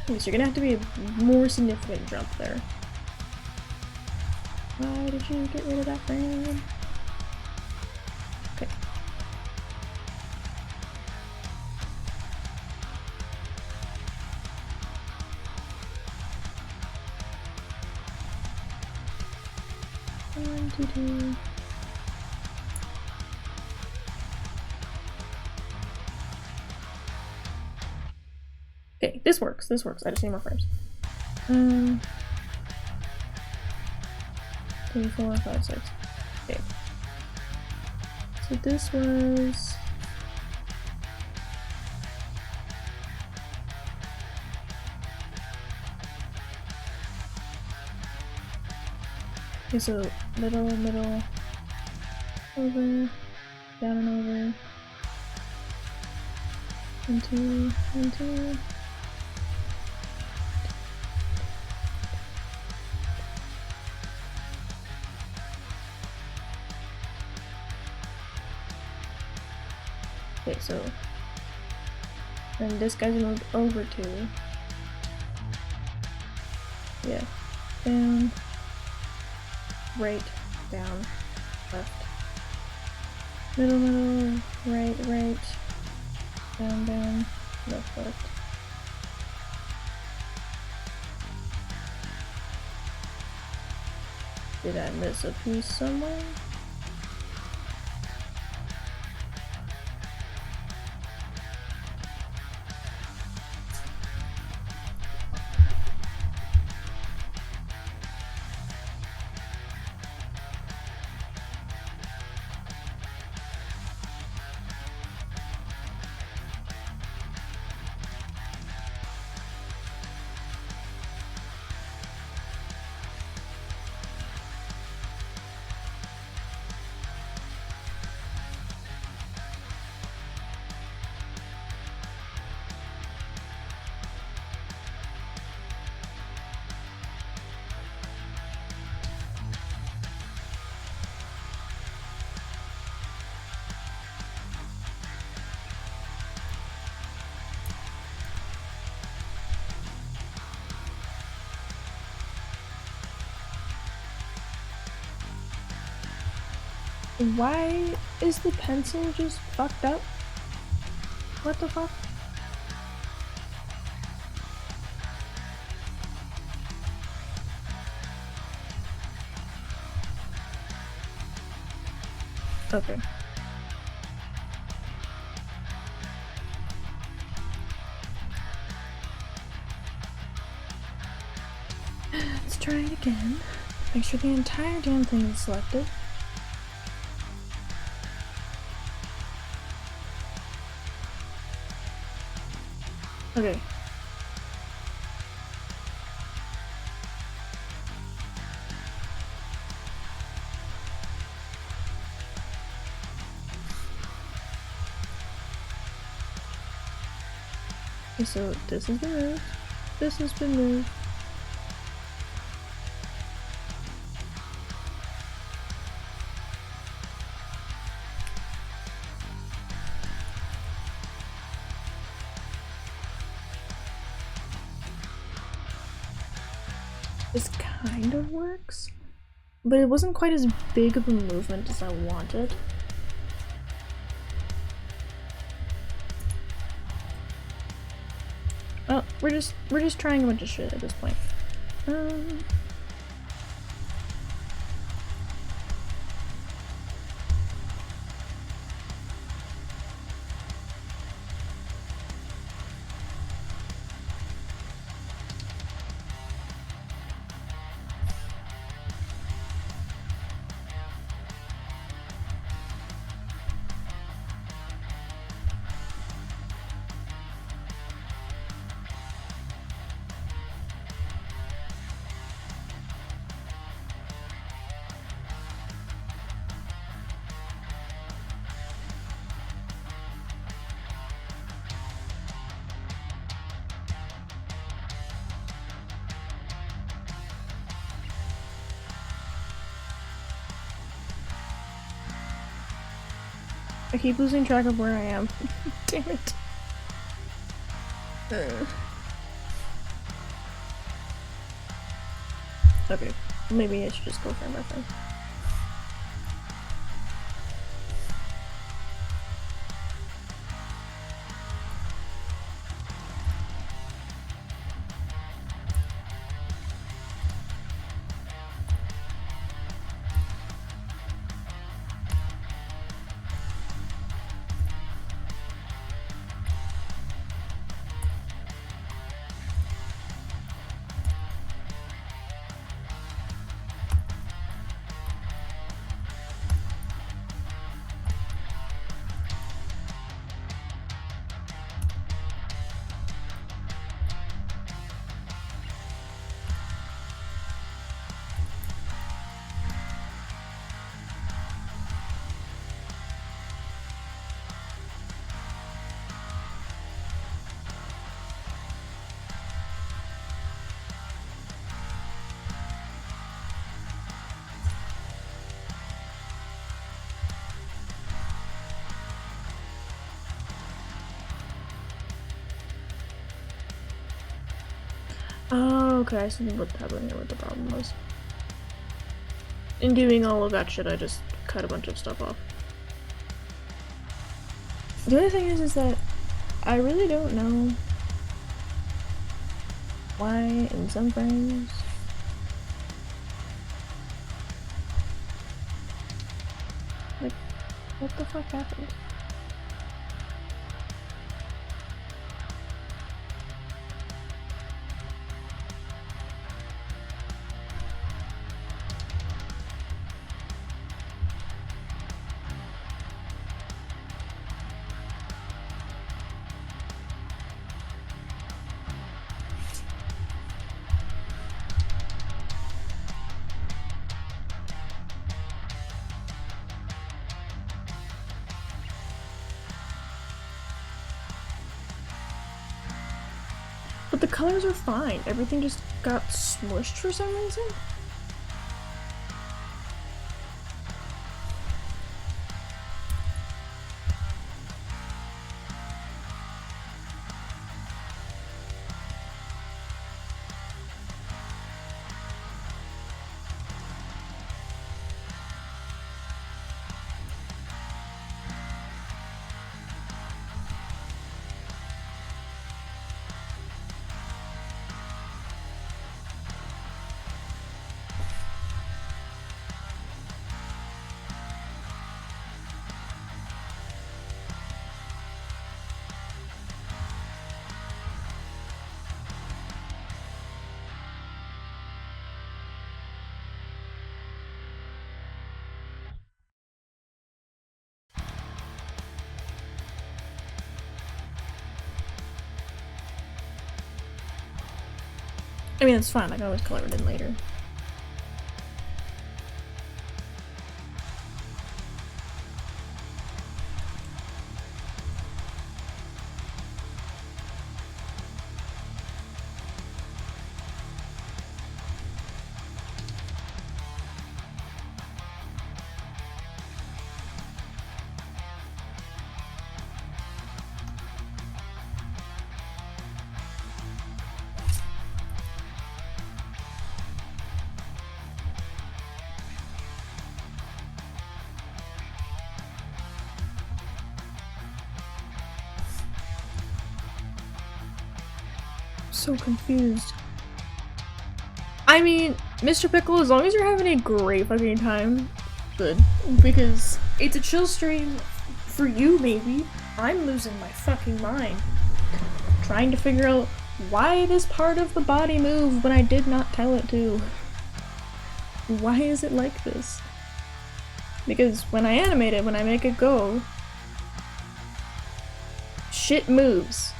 Okay, so you're gonna have to be a more significant jump there. Why did you get rid of that frame? Okay. One, two, two. Okay, this works. This works. I just need more frames. 3, 4, 5, 6. Okay. So this was. Okay, so middle, middle, over, down and over, into, into. Okay, so then this guy's moved over to, yeah, down, right, down, left, middle, middle, right, right, down, down, left, left. Did I miss a piece somewhere? Why is the pencil just fucked up? What the fuck? Okay. Let's try it again. Make sure the entire damn thing is selected. Okay. Okay, so this has been moved. This has been moved. This kind of works, but it wasn't quite as big of a movement as I wanted. Oh, we're just trying a bunch of shit at this point. I keep losing track of where I am. Damn it. Okay, maybe I should just go friend by friend. Oh, okay, I see what happened here, what the problem was. In doing all of that shit, I just cut a bunch of stuff off. The other thing is that I really don't know why in some frames like, what the fuck happened? But the colors are fine. Everything just got smushed for some reason. I mean, it's fine. I can always color it in later. So confused. I mean, Mr. Pickle, as long as you're having a great fucking time, good. Because it's a chill stream for you, maybe. I'm losing my fucking mind. Trying to figure out why this part of the body moved when I did not tell it to. Why is it like this? Because when I animate it, when I make it go, shit moves.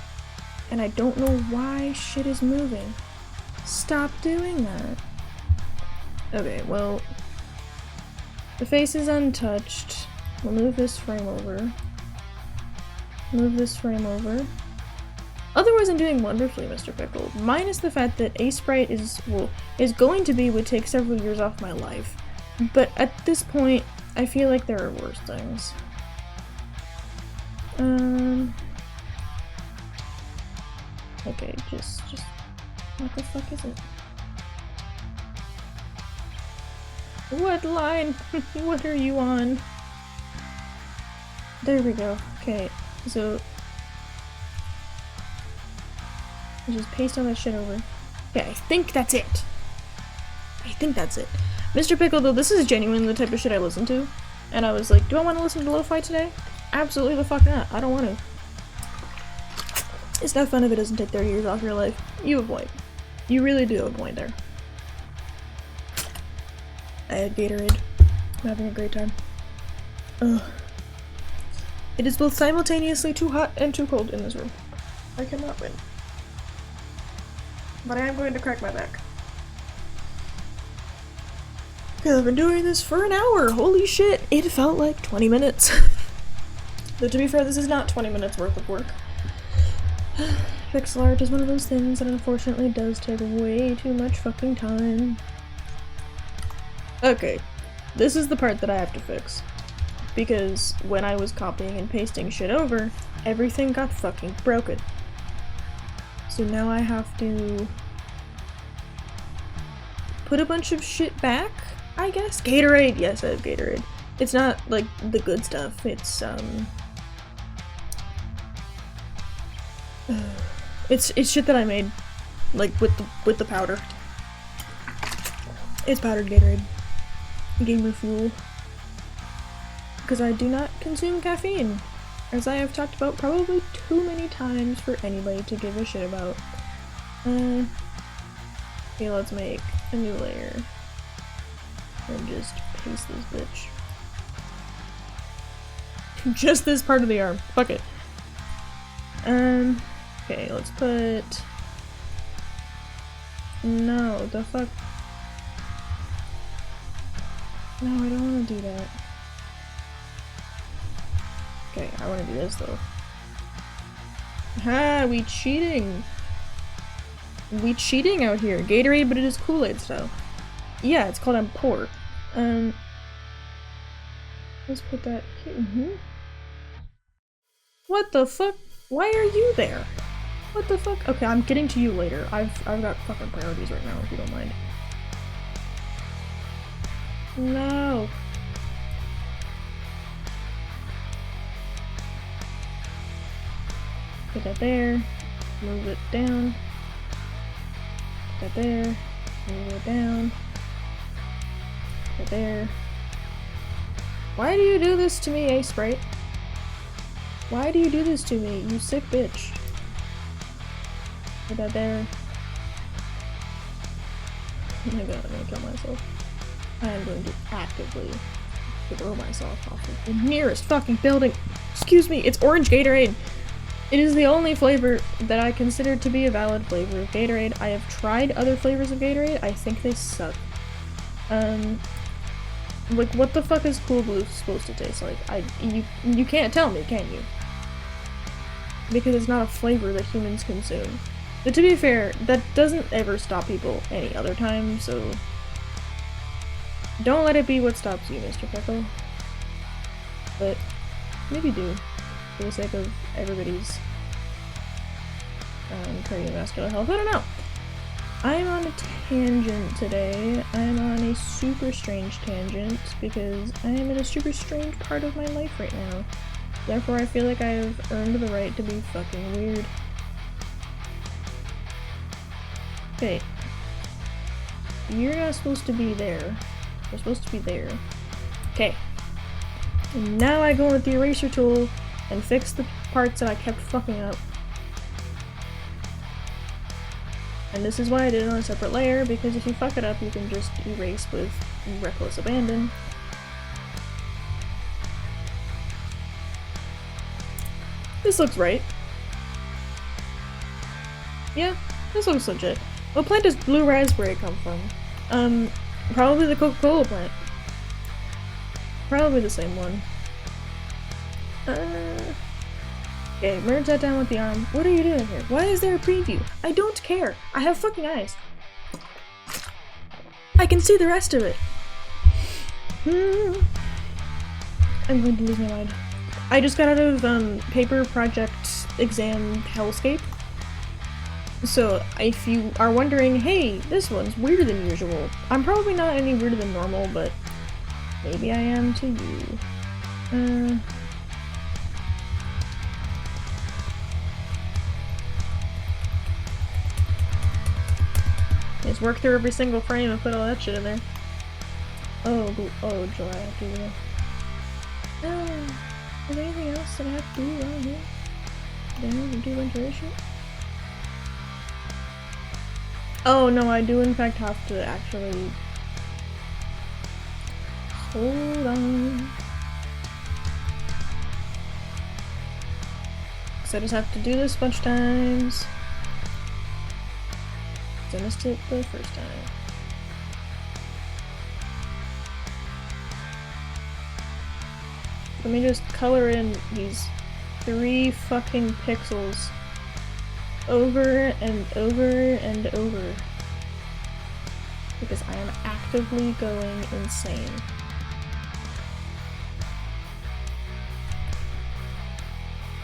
And I don't know why shit is moving. Stop doing that. Okay, well, the face is untouched. We'll move this frame over. Move this frame over. Otherwise, I'm doing wonderfully, Mr. Pickle. Minus the fact that a sprite is going to be would take several years off my life. But at this point, I feel like there are worse things. Okay, just, what the fuck is it? What line? What are you on? There we go. Okay, so just paste all that shit over. Okay, I think that's it. I think that's it. Mr. Pickle, though, this is genuinely the type of shit I listen to. And I was like, do I want to listen to lo-fi today? Absolutely the fuck not. I don't want to. It's not fun if it doesn't take 30 years off your life. You have a point. You really do have a point there. I had Gatorade. I'm having a great time. Ugh. It is both simultaneously too hot and too cold in this room. I cannot win. But I am going to crack my back. Because I've been doing this for an hour! Holy shit! It felt like 20 minutes. Though to be fair, this is not 20 minutes worth of work. Pixel art is one of those things that unfortunately does take way too much fucking time. Okay, this is the part that I have to fix. Because when I was copying and pasting shit over, everything got fucking broken. So now I have to put a bunch of shit back, I guess? Gatorade! Yes, I have Gatorade. It's not, like, the good stuff. It's it's shit that I made, like, with the powder. It's powdered Gatorade. Gamer fuel. Because I do not consume caffeine, as I have talked about probably too many times for anybody to give a shit about. Okay, let's make a new layer. And just paste this bitch. Just this part of the arm. Fuck it. Okay, let's put... No, the fuck? No, I don't want to do that. Okay, I want to do this though. Ha! We cheating! We cheating out here. Gatorade, but it is Kool-Aid style. Yeah, it's called I'm poor. Let's put that here. What the fuck? Why are you there? What the fuck? Okay, I'm getting to you later. I've got fucking priorities right now, if you don't mind. No. Put that there. Move it down. Put that there. Move it down. Put that there. Why do you do this to me, A-Sprite? Why do you do this to me, you sick bitch? Put that there. Oh my god, I'm gonna kill myself. I am going to actively throw myself off of the nearest fucking building. Excuse me, it's orange Gatorade! It is the only flavor that I consider to be a valid flavor of Gatorade. I have tried other flavors of Gatorade. I think they suck. Like, what the fuck is Cool Blue supposed to taste like? You can't tell me, can you? Because it's not a flavor that humans consume. But to be fair, that doesn't ever stop people any other time, so... Don't let it be what stops you, Mr. Pickle. But maybe do, for the sake of everybody's cardiovascular health. I don't know. I'm on a tangent today. I'm on a super strange tangent because I am in a super strange part of my life right now. Therefore, I feel like I have earned the right to be fucking weird. Okay. You're not supposed to be there. You're supposed to be there. Okay. And now I go with the eraser tool and fix the parts that I kept fucking up. And this is why I did it on a separate layer, because if you fuck it up, you can just erase with reckless abandon. This looks right. Yeah, this looks legit. What plant does blue raspberry come from? Probably the Coca-Cola plant. Probably the same one. Okay, merge that down with the arm. What are you doing here? Why is there a preview? I don't care. I have fucking eyes. I can see the rest of it. I'm going to lose my mind. I just got out of paper project exam hellscape. So if you are wondering, hey, this one's weirder than usual, I'm probably not any weirder than normal, but maybe I am to you. Just work through every single frame and put all that shit in there. Oh, July, I have to do that. Is there anything else that I have to do around here? Damn, you do winter shit? Oh no, I do in fact have to actually... Hold on. Cause I just have to do this a bunch of times. I missed it the first time. Let me just color in these 3 fucking pixels over and over and over. Because I am actively going insane.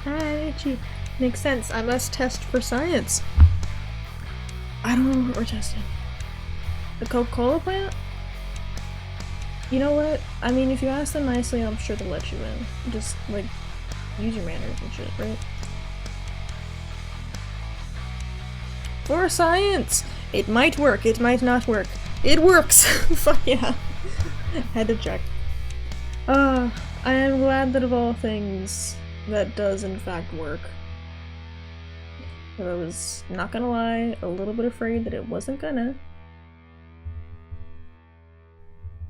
Hi, itchy. Makes sense. I must test for science. I don't know what we're testing. The Coca-Cola plant? You know what? I mean, if you ask them nicely, I'm sure they'll let you in. Just, like, use your manners and shit, right? For science! It might work, it might not work. It works! Fuck yeah. Had to check. I am glad that of all things, that does in fact work. But I was, not gonna lie, a little bit afraid that it wasn't gonna.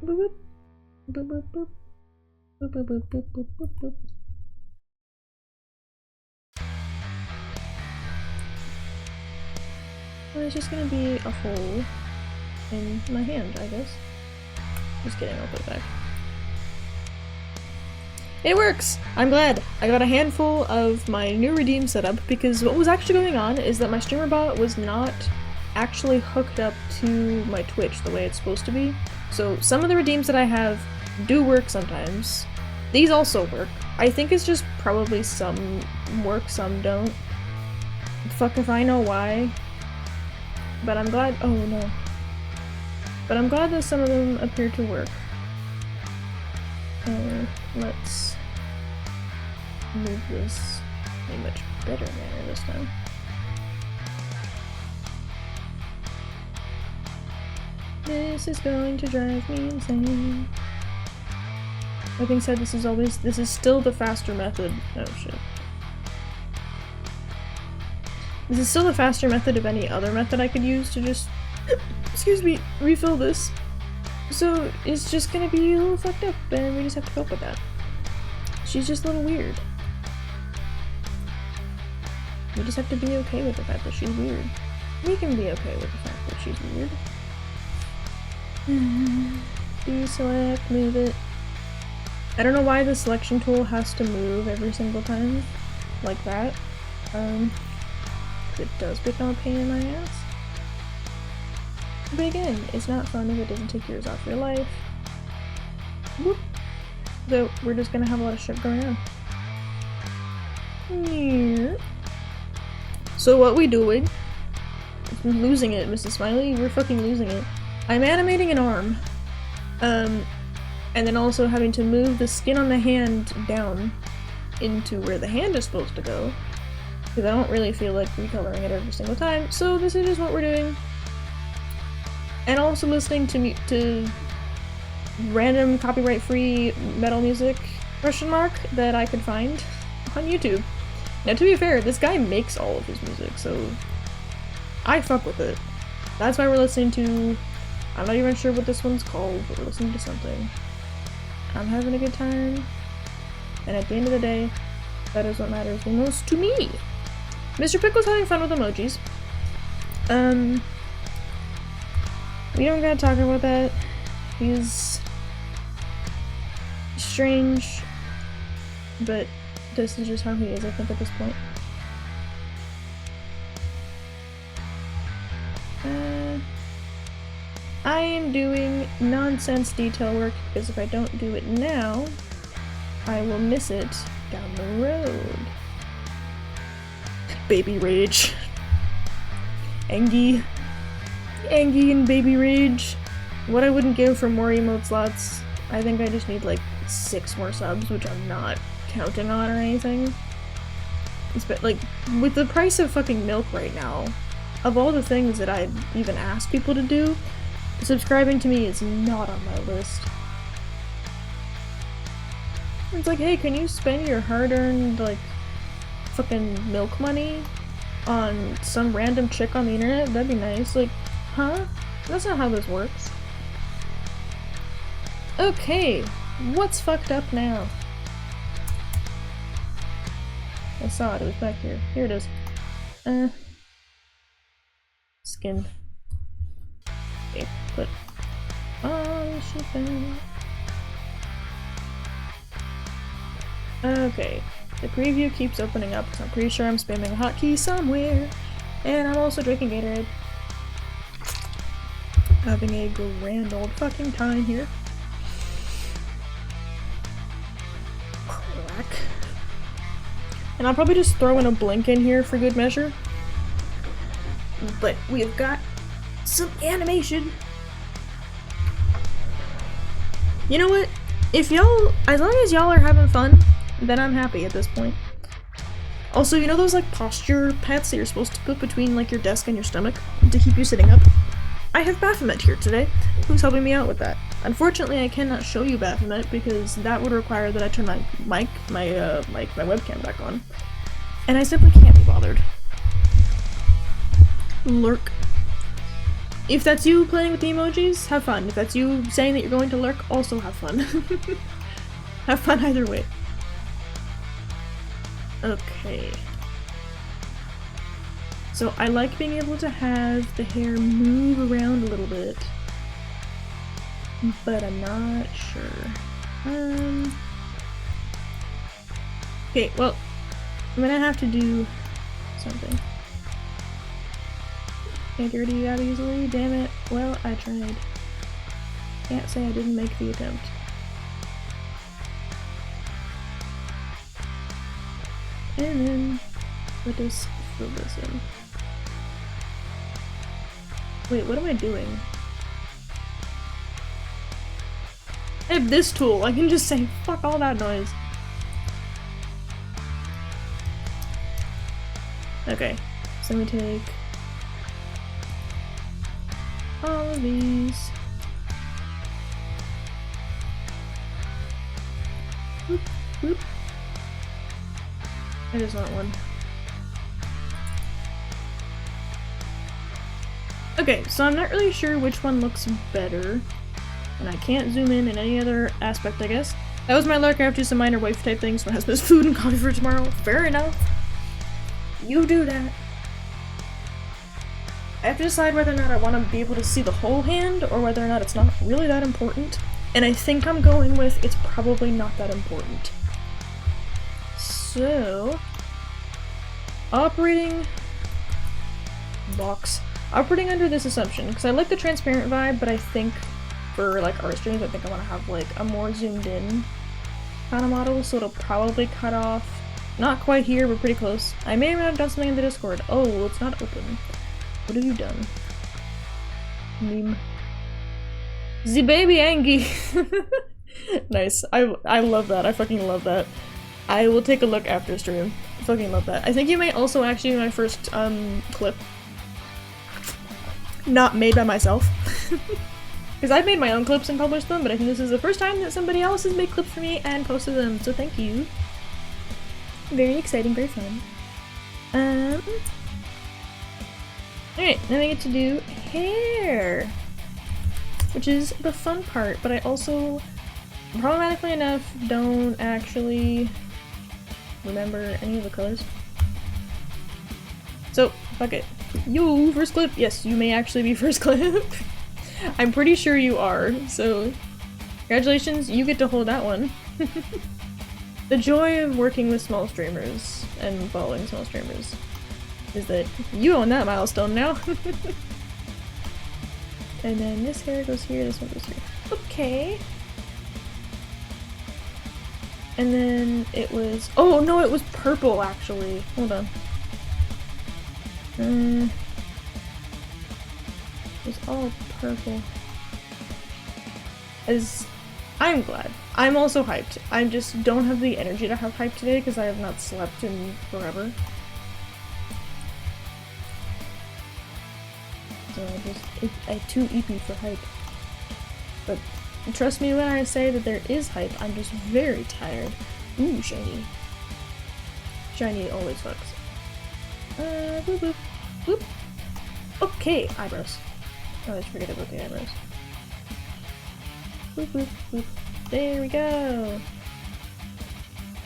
Boop boop. Boop boop boop. Boop boop boop boop boop boop boop. Well, it's just gonna be a hole in my hand, I guess. Just kidding, I'll put it back. It works! I'm glad! I got a handful of my new redeem setup because what was actually going on is that my streamer bot was not actually hooked up to my Twitch the way it's supposed to be. So some of the redeems that I have do work sometimes. These also work. I think it's just probably some work, some don't. Fuck if I know why. But I'm glad- oh no. But I'm glad that some of them appear to work. Let's move this in a much better manner this time. This is going to drive me insane. That being said, this is still the faster method. Oh shit. This is still the faster method of any other method I could use to just, excuse me, refill this. So it's just gonna be a little fucked up, and we just have to cope with that. She's just a little weird. We just have to be okay with the fact that she's weird. We can be okay with the fact that she's weird. Deselect, move it. I don't know why the selection tool has to move every single time, like that. It does become a pain in my ass. But again, it's not fun if it doesn't take years off your life. Whoop. So we're just gonna have a lot of shit going on. Yeah. So what we doing? I'm losing it, Mrs. Smiley. We're fucking losing it. I'm animating an arm. And then also having to move the skin on the hand down into where the hand is supposed to go. Because I don't really feel like recoloring it every single time, so this is just what we're doing. And also listening to random copyright-free metal music, that I could find on YouTube. Now to be fair, this guy makes all of his music, so I fuck with it. That's why we're listening to, I'm not even sure what this one's called, but we're listening to something. I'm having a good time, and at the end of the day, that is what matters the most to me. Mr. Pickle's having fun with emojis. We don't gotta talk about that. He's strange, but this is just how he is, I think, at this point. I am doing nonsense detail work because if I don't do it now, I will miss it down the road. Baby rage. Angie and baby rage. What I wouldn't give for more emote slots. I think I just need like 6 more subs, which I'm not counting on or anything. Like, with the price of fucking milk right now, of all the things that I'd even ask people to do, subscribing to me is not on my list. It's like, hey, can you spend your hard-earned, like, fucking milk money on some random chick on the internet? That'd be nice. Like, huh? That's not how this works. Okay, what's fucked up now? I saw it was back here. Here it is. Skin. Okay, put on shipping. Okay, the preview keeps opening up, so I'm pretty sure I'm spamming a hotkey somewhere. And I'm also drinking Gatorade. Having a grand old fucking time here. Crack. And I'll probably just throw in a blink in here for good measure. But we've got some animation. You know what? If y'all, as long as y'all are having fun, then I'm happy at this point. Also, you know those like posture pads that you're supposed to put between like your desk and your stomach to keep you sitting up? I have Baphomet here today, who's helping me out with that. Unfortunately, I cannot show you Baphomet because that would require that I turn my my webcam back on. And I simply can't be bothered. Lurk. If that's you playing with the emojis, have fun. If that's you saying that you're going to lurk, also have fun. Have fun either way. Okay. So I like being able to have the hair move around a little bit. But I'm not sure. Okay, well, I'm gonna have to do something. Can't get rid of you that easily, damn it. Well, I tried. Can't say I didn't make the attempt. And then let us fill this in. Wait, what am I doing? I have this tool. I can just say fuck all that noise. Okay, so let me take all of these. Whoop, whoop. I just want one. Okay, so I'm not really sure which one looks better. And I can't zoom in any other aspect, I guess. That was my lurk. I have to do some minor wife type things. My husband's food and coffee for tomorrow. Fair enough. You do that. I have to decide whether or not I want to be able to see the whole hand, or whether or not it's not really that important. And I think I'm going with it's probably not that important. So... Operating under this assumption, because I like the transparent vibe, but I think for like art streams, I think I want to have like a more zoomed in kind of model, so it'll probably cut off, not quite here, but pretty close. I may or may not have done something in the Discord. Oh, well, it's not open. What have you done? Meme. The baby Angie! Nice. I love that. I fucking love that. I will take a look after stream. I fucking love that. I think you may also actually be my first clip. Not made by myself. Because I've made my own clips and published them, but I think this is the first time that somebody else has made clips for me and posted them, so thank you. Very exciting, very fun. Alright, then I get to do hair, which is the fun part, but I also, problematically enough, don't actually remember any of the colors. So, fuck it. You, first clip? Yes, you may actually be first clip. I'm pretty sure you are, so congratulations, you get to hold that one. The joy of working with small streamers and following small streamers is that you own that milestone now. And then this hair goes here, this one goes here. Okay. And then it was, oh no, it was purple actually. Hold on. It was all purple. I'm glad. I'm also hyped. I just don't have the energy to have hype today because I have not slept in forever. So I'm too EP for hype. But trust me when I say that there is hype, I'm just very tired. Ooh, shiny. Shiny always fucks. Boop boop. Boop. Okay, eyebrows. I always forget about the eyebrows. Boop boop boop. There we go!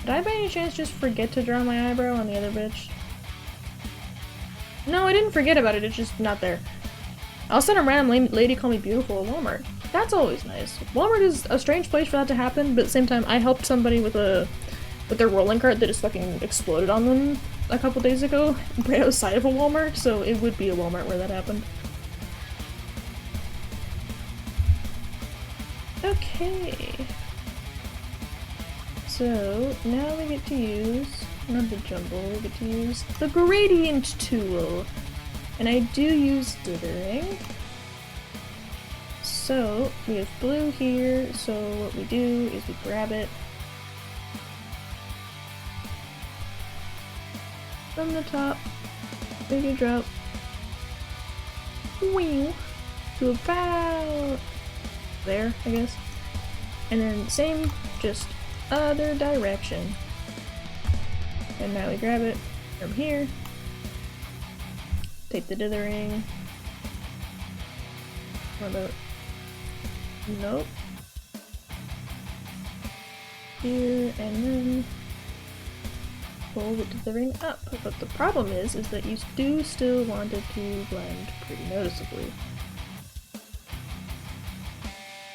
Did I by any chance just forget to draw my eyebrow on the other bitch? No, I didn't forget about it, it's just not there. I also had a random lady call me beautiful at Walmart. That's always nice. Walmart is a strange place for that to happen, but at the same time, I helped somebody with their rolling cart that just fucking exploded on them a couple days ago, right outside of a Walmart, so it would be a Walmart where that happened. Okay. So, now we get to use, not the jumble, we get to use the gradient tool. And I do use dithering. So, we have blue here, so what we do is we grab it from the top, make a drop, wheel, to about there, I guess. And then same, just other direction. And now we grab it from here, take the dithering. What about? Nope. Here, and then pull the dithering up. But the problem is that you do still want it to blend pretty noticeably.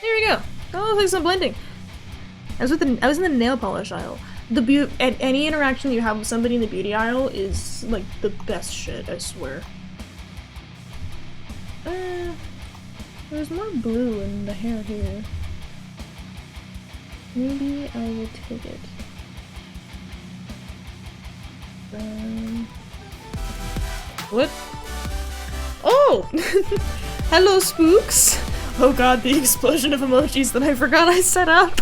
There we go! That looks like some blending. I was in the nail polish aisle. Any interaction you have with somebody in the beauty aisle is like the best shit, I swear. There's more blue in the hair here. Maybe I will take it. What? Oh! Hello, spooks! Oh god, the explosion of emojis that I forgot I set up!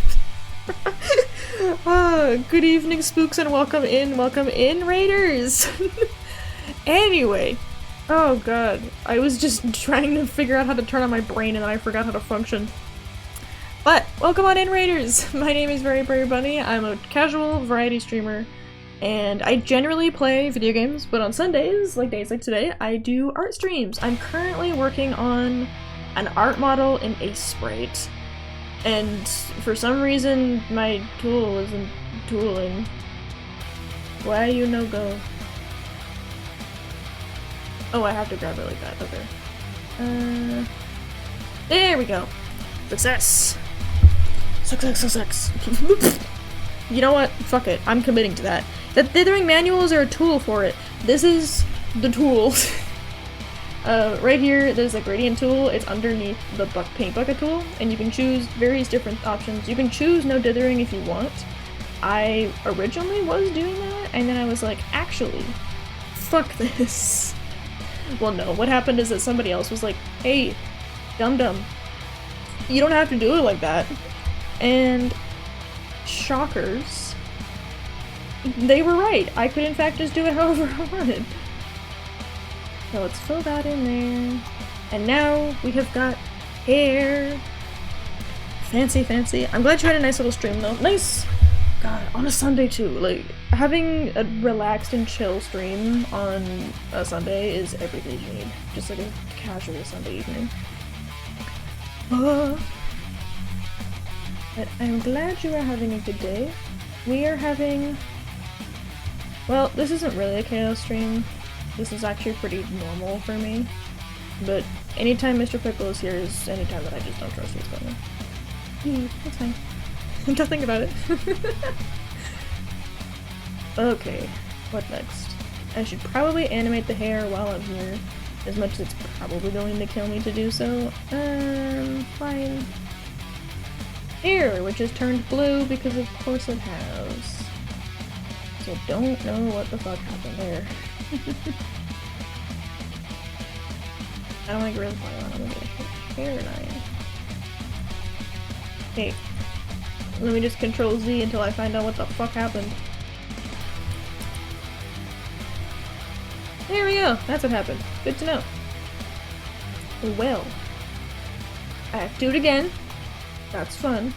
Good evening, spooks, and welcome in, raiders! Anyway. Oh god, I was just trying to figure out how to turn on my brain and then I forgot how to function. But, welcome on in, raiders! My name is Very Brave Bunny, I'm a casual variety streamer, and I generally play video games, but on Sundays, like days like today, I do art streams. I'm currently working on an art model in Ace Sprite, and for some reason my tool isn't tooling. Why you no go? Oh, I have to grab it like that, okay. There we go! Success! Success! You know what? Fuck it, I'm committing to that. The dithering manuals are a tool for it. This is the tool. Right here, there's a gradient tool. It's underneath the paint bucket tool, and you can choose various different options. You can choose no dithering if you want. I originally was doing that, and then I was like, actually, fuck this. Well, no, what happened is that somebody else was like, hey, dum-dum, you don't have to do it like that. And shockers, they were right. I could in fact just do it however I wanted. So let's fill that in there. And now we have got hair. Fancy, fancy. I'm glad you had a nice little stream though. Nice! God, on a Sunday too. Like, having a relaxed and chill stream on a Sunday is everything you need. Just like a casual Sunday evening. But I'm glad you are having a good day. We are having... Well, this isn't really a chaos stream. This is actually pretty normal for me. But anytime Mr. Pickle is here is any time that I just don't trust what's going on. That's fine. Don't think about it. Okay, what next? I should probably animate the hair while I'm here, as much as it's probably going to kill me to do so. Fine. Here, which has turned blue because of course it has. So don't know what the fuck happened there. I don't like real fire on. I'm gonna get a hair iron. Okay. Let me just control Z until I find out what the fuck happened. There we go! That's what happened. Good to know. Well. I have to do it again. That's fun.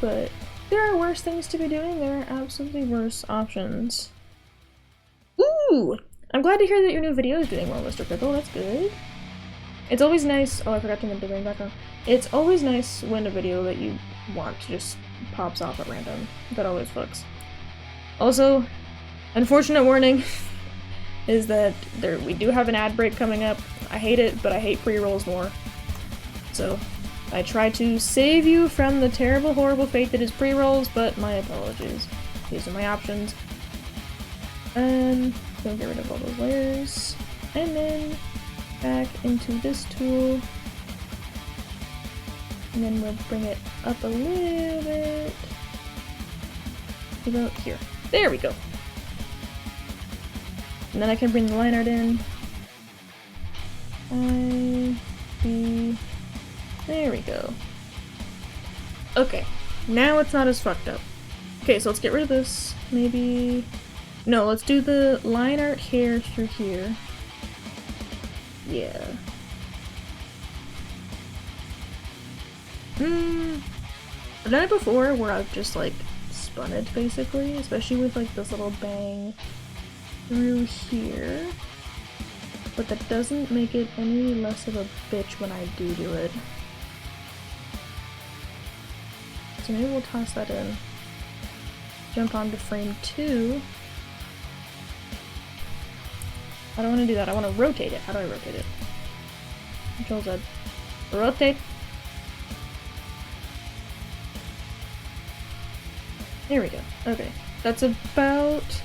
But there are worse things to be doing. There are absolutely worse options. Ooh! I'm glad to hear that your new video is doing well, Mr. Pickle. That's good. It's always nice— oh, I forgot to turn the bring back on. It's always nice when a video that you want just pops off at random. That always fucks. Also, unfortunate warning is that we do have an ad break coming up. I hate it, but I hate pre-rolls more. So, I try to save you from the terrible, horrible fate that is pre-rolls, but my apologies. These are my options. Gonna get rid of all those layers. And then back into this tool. And then we'll bring it up a little bit. About here. There we go. And then I can bring the line art in. There we go. Okay, now it's not as fucked up. Okay, so let's get rid of this. Maybe— no, let's do the line art here through here. Yeah. I've done it before where I've just like spun it basically, especially with like this little bang through here. But that doesn't make it any less of a bitch when I do it. So maybe we'll toss that in. Jump onto frame 2. I don't want to do that. I want to rotate it. How do I rotate it? Control Z. Rotate. There we go. Okay. That's about—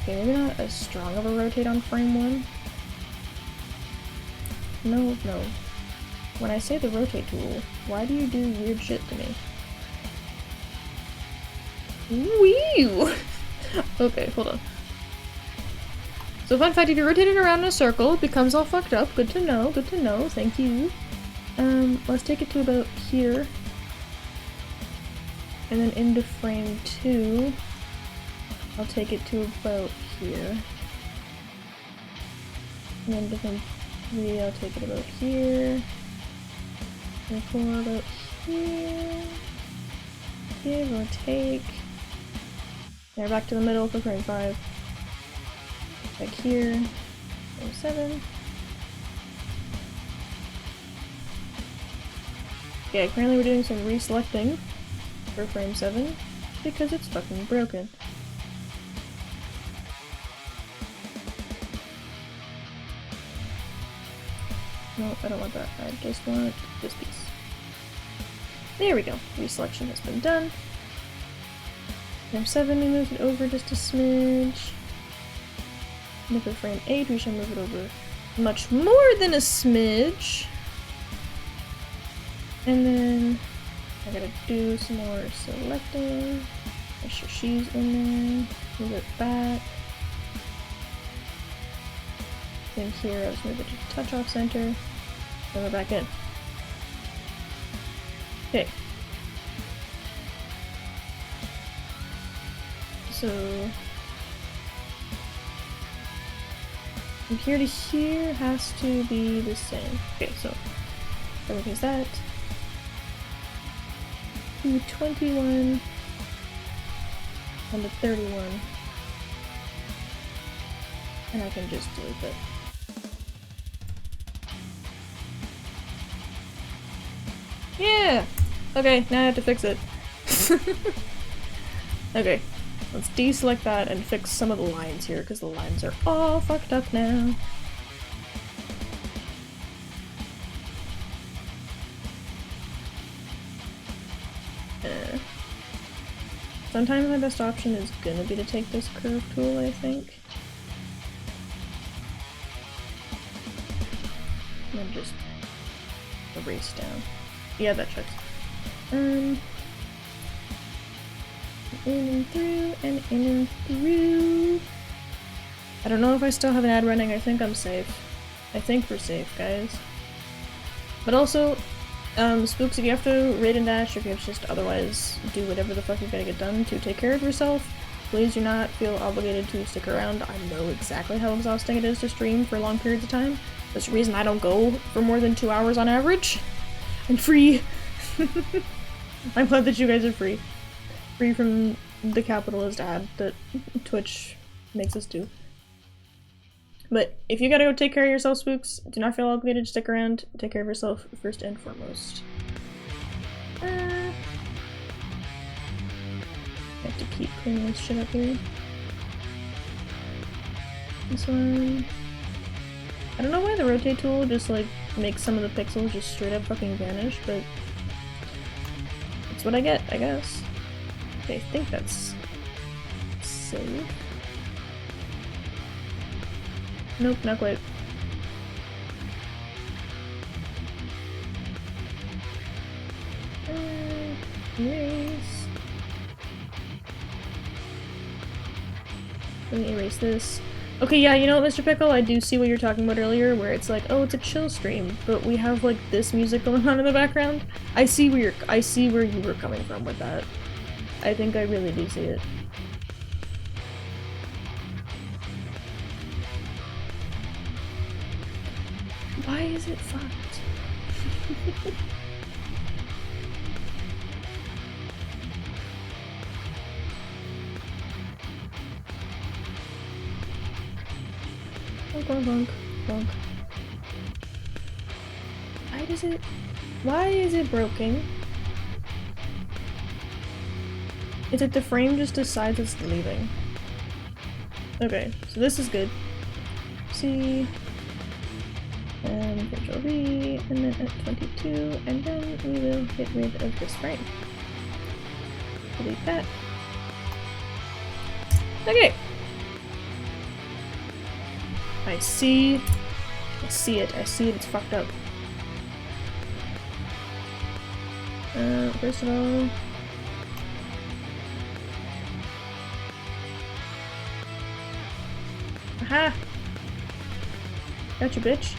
okay, maybe not as strong of a rotate on frame 1. No, no. When I say the rotate tool, why do you do weird shit to me? Whew! Okay, hold on. So fun fact, if you rotate it around in a circle, it becomes all fucked up. Good to know, thank you. Let's take it to about here. And then into frame 2. I'll take it to about here. And then to frame 3, I'll take it about here. And 4 about here. Give or take. Now back to the middle for frame 5. Back here. Frame 7. Okay, currently we're doing some reselecting for frame 7 because it's fucking broken. No, I don't want that. I just want this piece. There we go. Reselection has been done. Frame 7, we move it over just a smidge. And for frame 8, we shall move it over much more than a smidge. And then I gotta do some more selecting. Make sure she's in there. Move it back. In here, I just move it to touch off center. Then we're back in. Okay. So from here to here has to be the same. Okay, so everything's that. 21 and the 31. And I can just delete it. Yeah! Okay, now I have to fix it. Okay, let's deselect that and fix some of the lines here, because the lines are all fucked up now. Sometimes my best option is gonna be to take this curve tool, I think. And then just erase down. Yeah, that checks. In and through, and in and through. I don't know if I still have an ad running. I think I'm safe. I think we're safe, guys. But also, Spooks, if you have to raid and dash, if you have to just otherwise do whatever the fuck you gotta get done to take care of yourself, please do not feel obligated to stick around. I know exactly how exhausting it is to stream for long periods of time. That's the reason I don't go for more than 2 hours on average. I'm free! I'm glad that you guys are free. Free from the capitalist ad that Twitch makes us do. But if you gotta go take care of yourself, Spooks, do not feel obligated to stick around. Take care of yourself first and foremost. I have to keep cleaning this shit up here. This one... I don't know why the rotate tool just like makes some of the pixels just straight up fucking vanish, but that's what I get, I guess. Okay, I think that's safe. Nope, not quite. Erase. Let me erase this. Okay, yeah, you know what, Mr. Pickle? I do see what you're talking about earlier, where it's like, oh, it's a chill stream, but we have like this music going on in the background. I see where you were coming from with that. I think I really do see it. Why is it fucked? Bonk, bonk, bonk, bonk. Why is it broken? Is it the frame just decides it's leaving? Okay, so this is good. C. And Control V, and then at 22, and then we will get rid of this frame. Delete that. Okay! I see it, it's fucked up. First of all... Aha! Gotcha, bitch.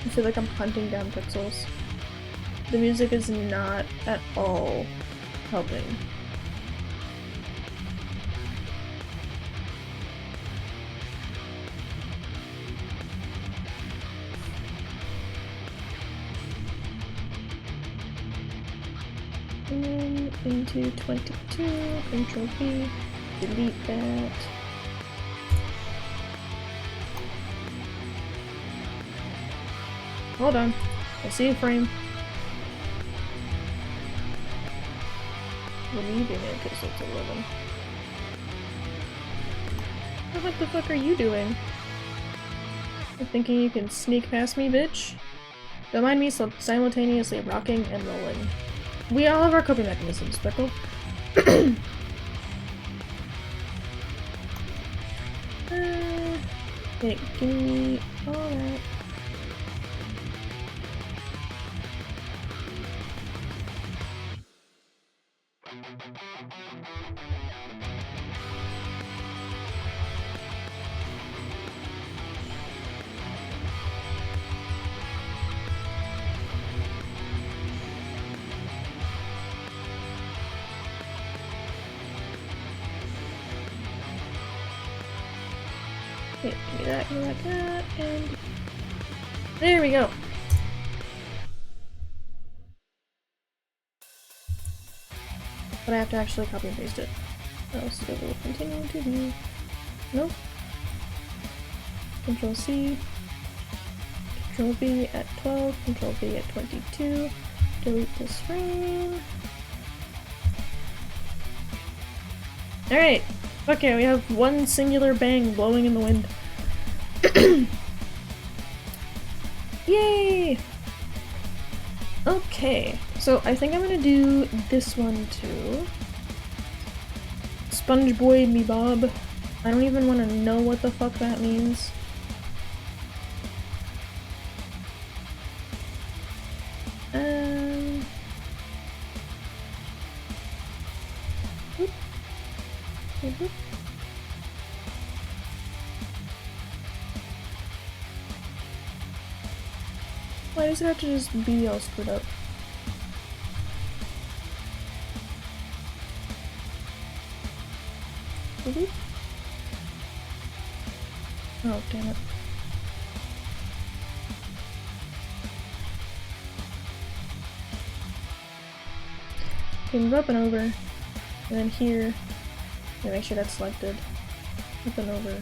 I feel like I'm hunting down pixels. The music is not at all helping. And then into 22, Control V, delete that. Hold on, I see a frame. We're leaving it because it's 11. What the fuck are you doing? You're thinking you can sneak past me, bitch? Don't mind me simultaneously rocking and rolling. We all have our coping mechanisms, Speckle. Okay, give me all that. Okay, give me that, and there we go. But I have to actually copy and paste it, or else it will continue to be. Nope. Control C, Control V at 12, Control V at 22, delete this frame. Alright, okay, we have one singular bang blowing in the wind. Yay! Okay. So I think I'm gonna do this one too. Sponge Boy Me Bob. I don't even want to know what the fuck that means. Whoop. Whoop, whoop. Why does it have to just be all screwed up? Whoop. Oh, damn it. Okay, move up and over. And then here. Yeah, make sure that's selected. Up and over.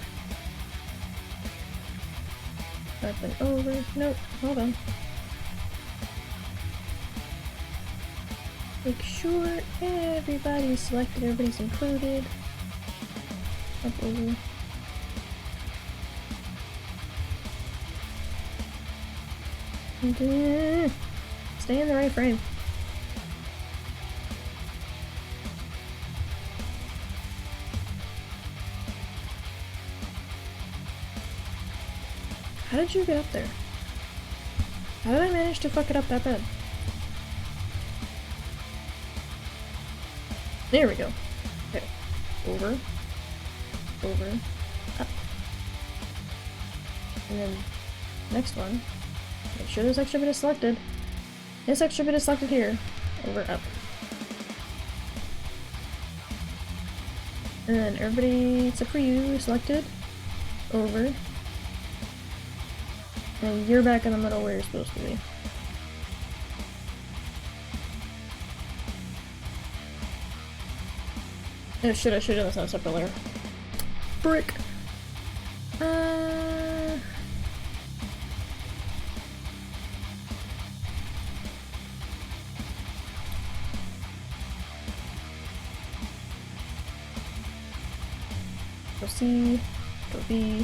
Up and over. Nope, hold on. Make sure everybody's selected, everybody's included. Up over. Stay in the right frame. How did you get up there? How did I manage to fuck it up that bad? There we go. Okay. Over. Over. Up. And then next one. Make sure this extra bit is selected. This extra bit is selected here. Over, up. And then everybody except for you is selected. Over. And you're back in the middle where you're supposed to be. Oh shit, I should have done this on a separate layer. Brick! Go C, go B,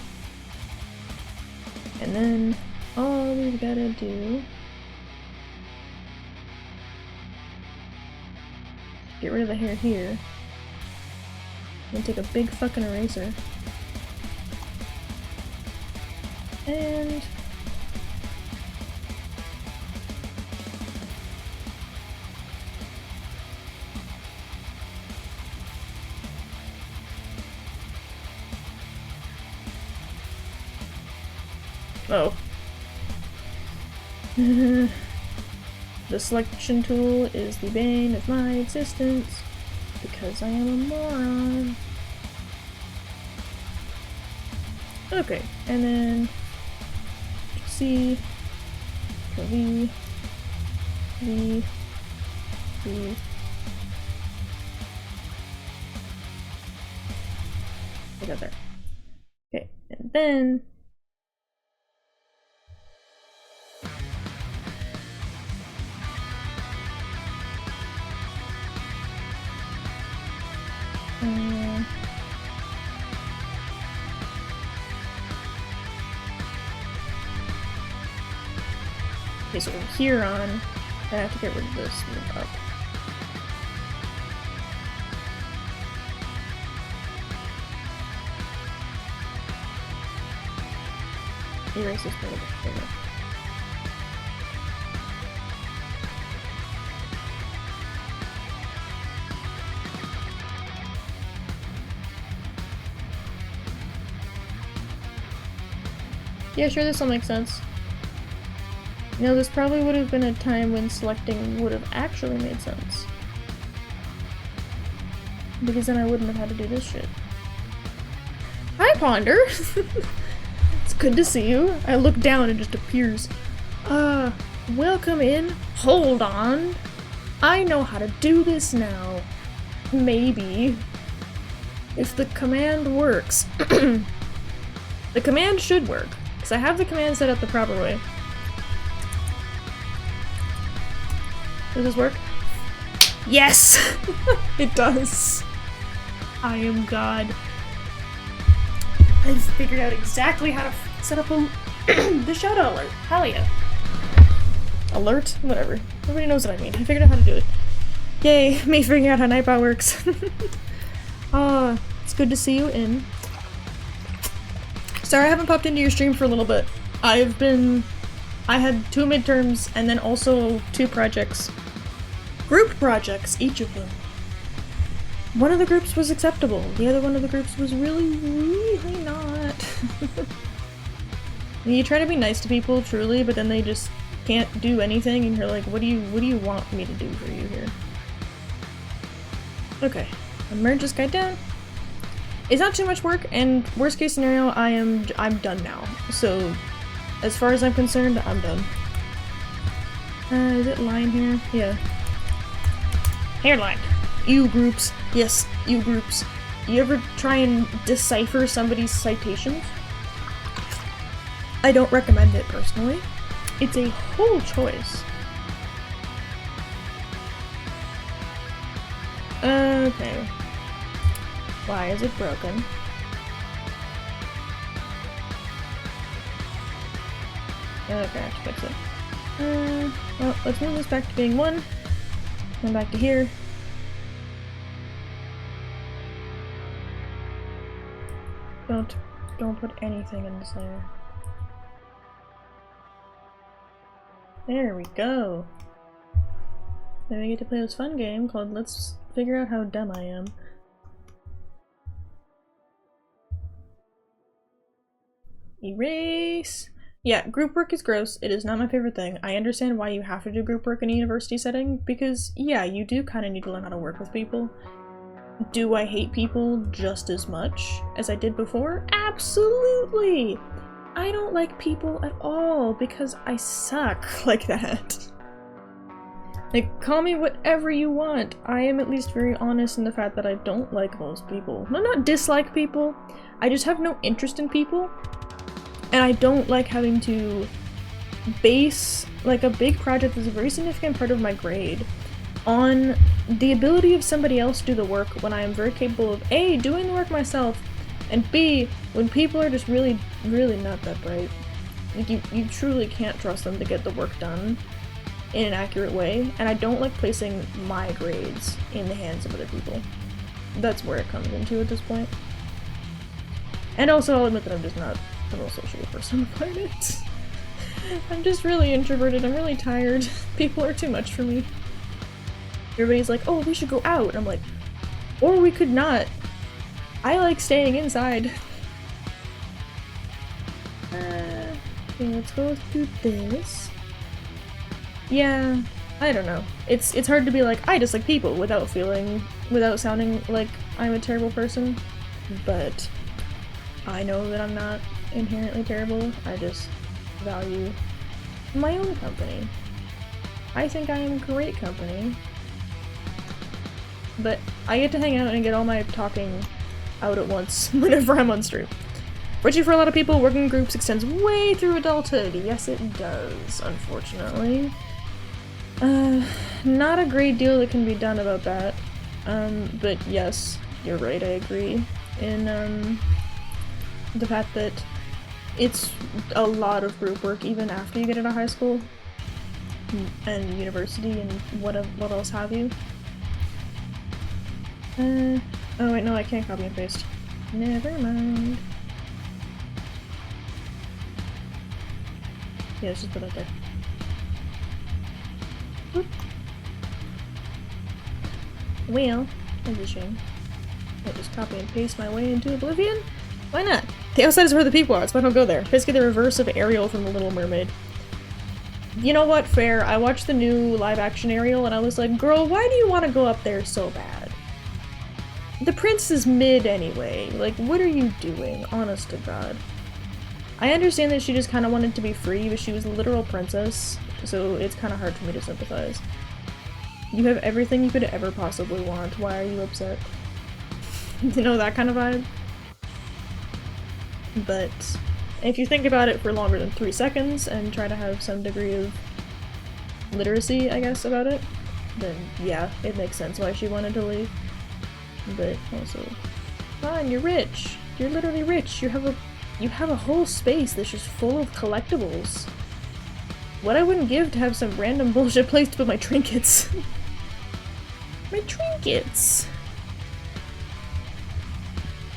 and then all we've gotta do, get rid of the hair here, and take a big fucking eraser, and oh. The selection tool is the bane of my existence because I am a moron. Okay, and then C, V, V, V. I got there. Okay, and then okay, so from here on, I have to get rid of this move up. Erase this part of it. Yeah, sure, this will make sense. You know, this probably would have been a time when selecting would have actually made sense. Because then I wouldn't have had to do this shit. Hi, Ponder! It's good to see you. I look down and it just appears. Welcome in. Hold on. I know how to do this now. Maybe. If the command works. The command should work. Because I have the command set up the proper way. Does this work? Yes! It does. I am God. I've figured out exactly how to set up the shout-out alert. Hell yeah. Alert? Whatever. Everybody knows what I mean. I figured out how to do it. Yay, me figuring out how Nightbot works. It's good to see you in. Sorry I haven't popped into your stream for a little bit. I had 2 midterms and then also 2 projects. Group projects, each of them. One of the groups was acceptable. The other one of the groups was really, really not. You try to be nice to people, truly, but then they just can't do anything and you're like, what do you want me to do for you here? Okay, I'll merge this guy down. It's not too much work, and worst case scenario, I'm done now. So, as far as I'm concerned, I'm done. Is it line here? Yeah. Hairline. You groups. Yes, you groups. You ever try and decipher somebody's citations? I don't recommend it personally. It's a whole choice. Okay. Why is it broken? Okay, I have to fix it. Well, let's move this back to being 1. Then back to here. Don't put anything in this layer. There we go. Then we get to play this fun game called Let's Figure Out How Dumb I Am. Erase! Yeah, group work is gross. It is not my favorite thing. I understand why you have to do group work in a university setting, because yeah, you do kind of need to learn how to work with people. Do I hate people just as much as I did before? Absolutely! I don't like people at all because I suck like that. Like, call me whatever you want. I am at least very honest in the fact that I don't like most people. No, not dislike people. I just have no interest in people. And I don't like having to base, like, a big project that's a very significant part of my grade on the ability of somebody else to do the work when I am very capable of A, doing the work myself, and B, when people are just really, really not that bright. Like, you truly can't trust them to get the work done in an accurate way, and I don't like placing my grades in the hands of other people. That's where it comes into at this point. And also, I'll admit that I'm just not a real sociable person about it. I'm just really introverted, I'm really tired. People are too much for me. Everybody's like, oh, we should go out. And I'm like, or we could not. I like staying inside. Okay, let's go through this. Yeah, I don't know. It's hard to be like, I dislike people without sounding like I'm a terrible person. But I know that I'm not inherently terrible. I just value my own company. I think I am great company. But I get to hang out and get all my talking out at once whenever I'm on stream. Which for a lot of people, working in groups extends way through adulthood. Yes, it does, unfortunately. Not a great deal that can be done about that. But yes, you're right, I agree. In, the fact that it's a lot of group work even after you get out of high school and university and what else have you. Oh wait, no, I can't copy and paste. Never mind. Yeah, let's just put that there. Whoop. Well, that's a shame. I just copy and paste my way into oblivion? Why not? The outside is where the people are, that's why I don't go there. Basically the reverse of Ariel from The Little Mermaid. You know what, fair. I watched the new live-action Ariel and I was like, girl, why do you want to go up there so bad? The prince is mid anyway. Like, what are you doing? Honest to God. I understand that she just kind of wanted to be free, but she was a literal princess, so it's kind of hard for me to sympathize. You have everything you could ever possibly want. Why are you upset? You know, that kind of vibe? But if you think about it for longer than 3 seconds and try to have some degree of literacy, I guess, about it, then yeah, it makes sense why she wanted to leave. But also, fine, you're rich. You're literally rich. You have a whole space that's just full of collectibles. what I wouldn't give to have some random bullshit place to put my trinkets. My trinkets!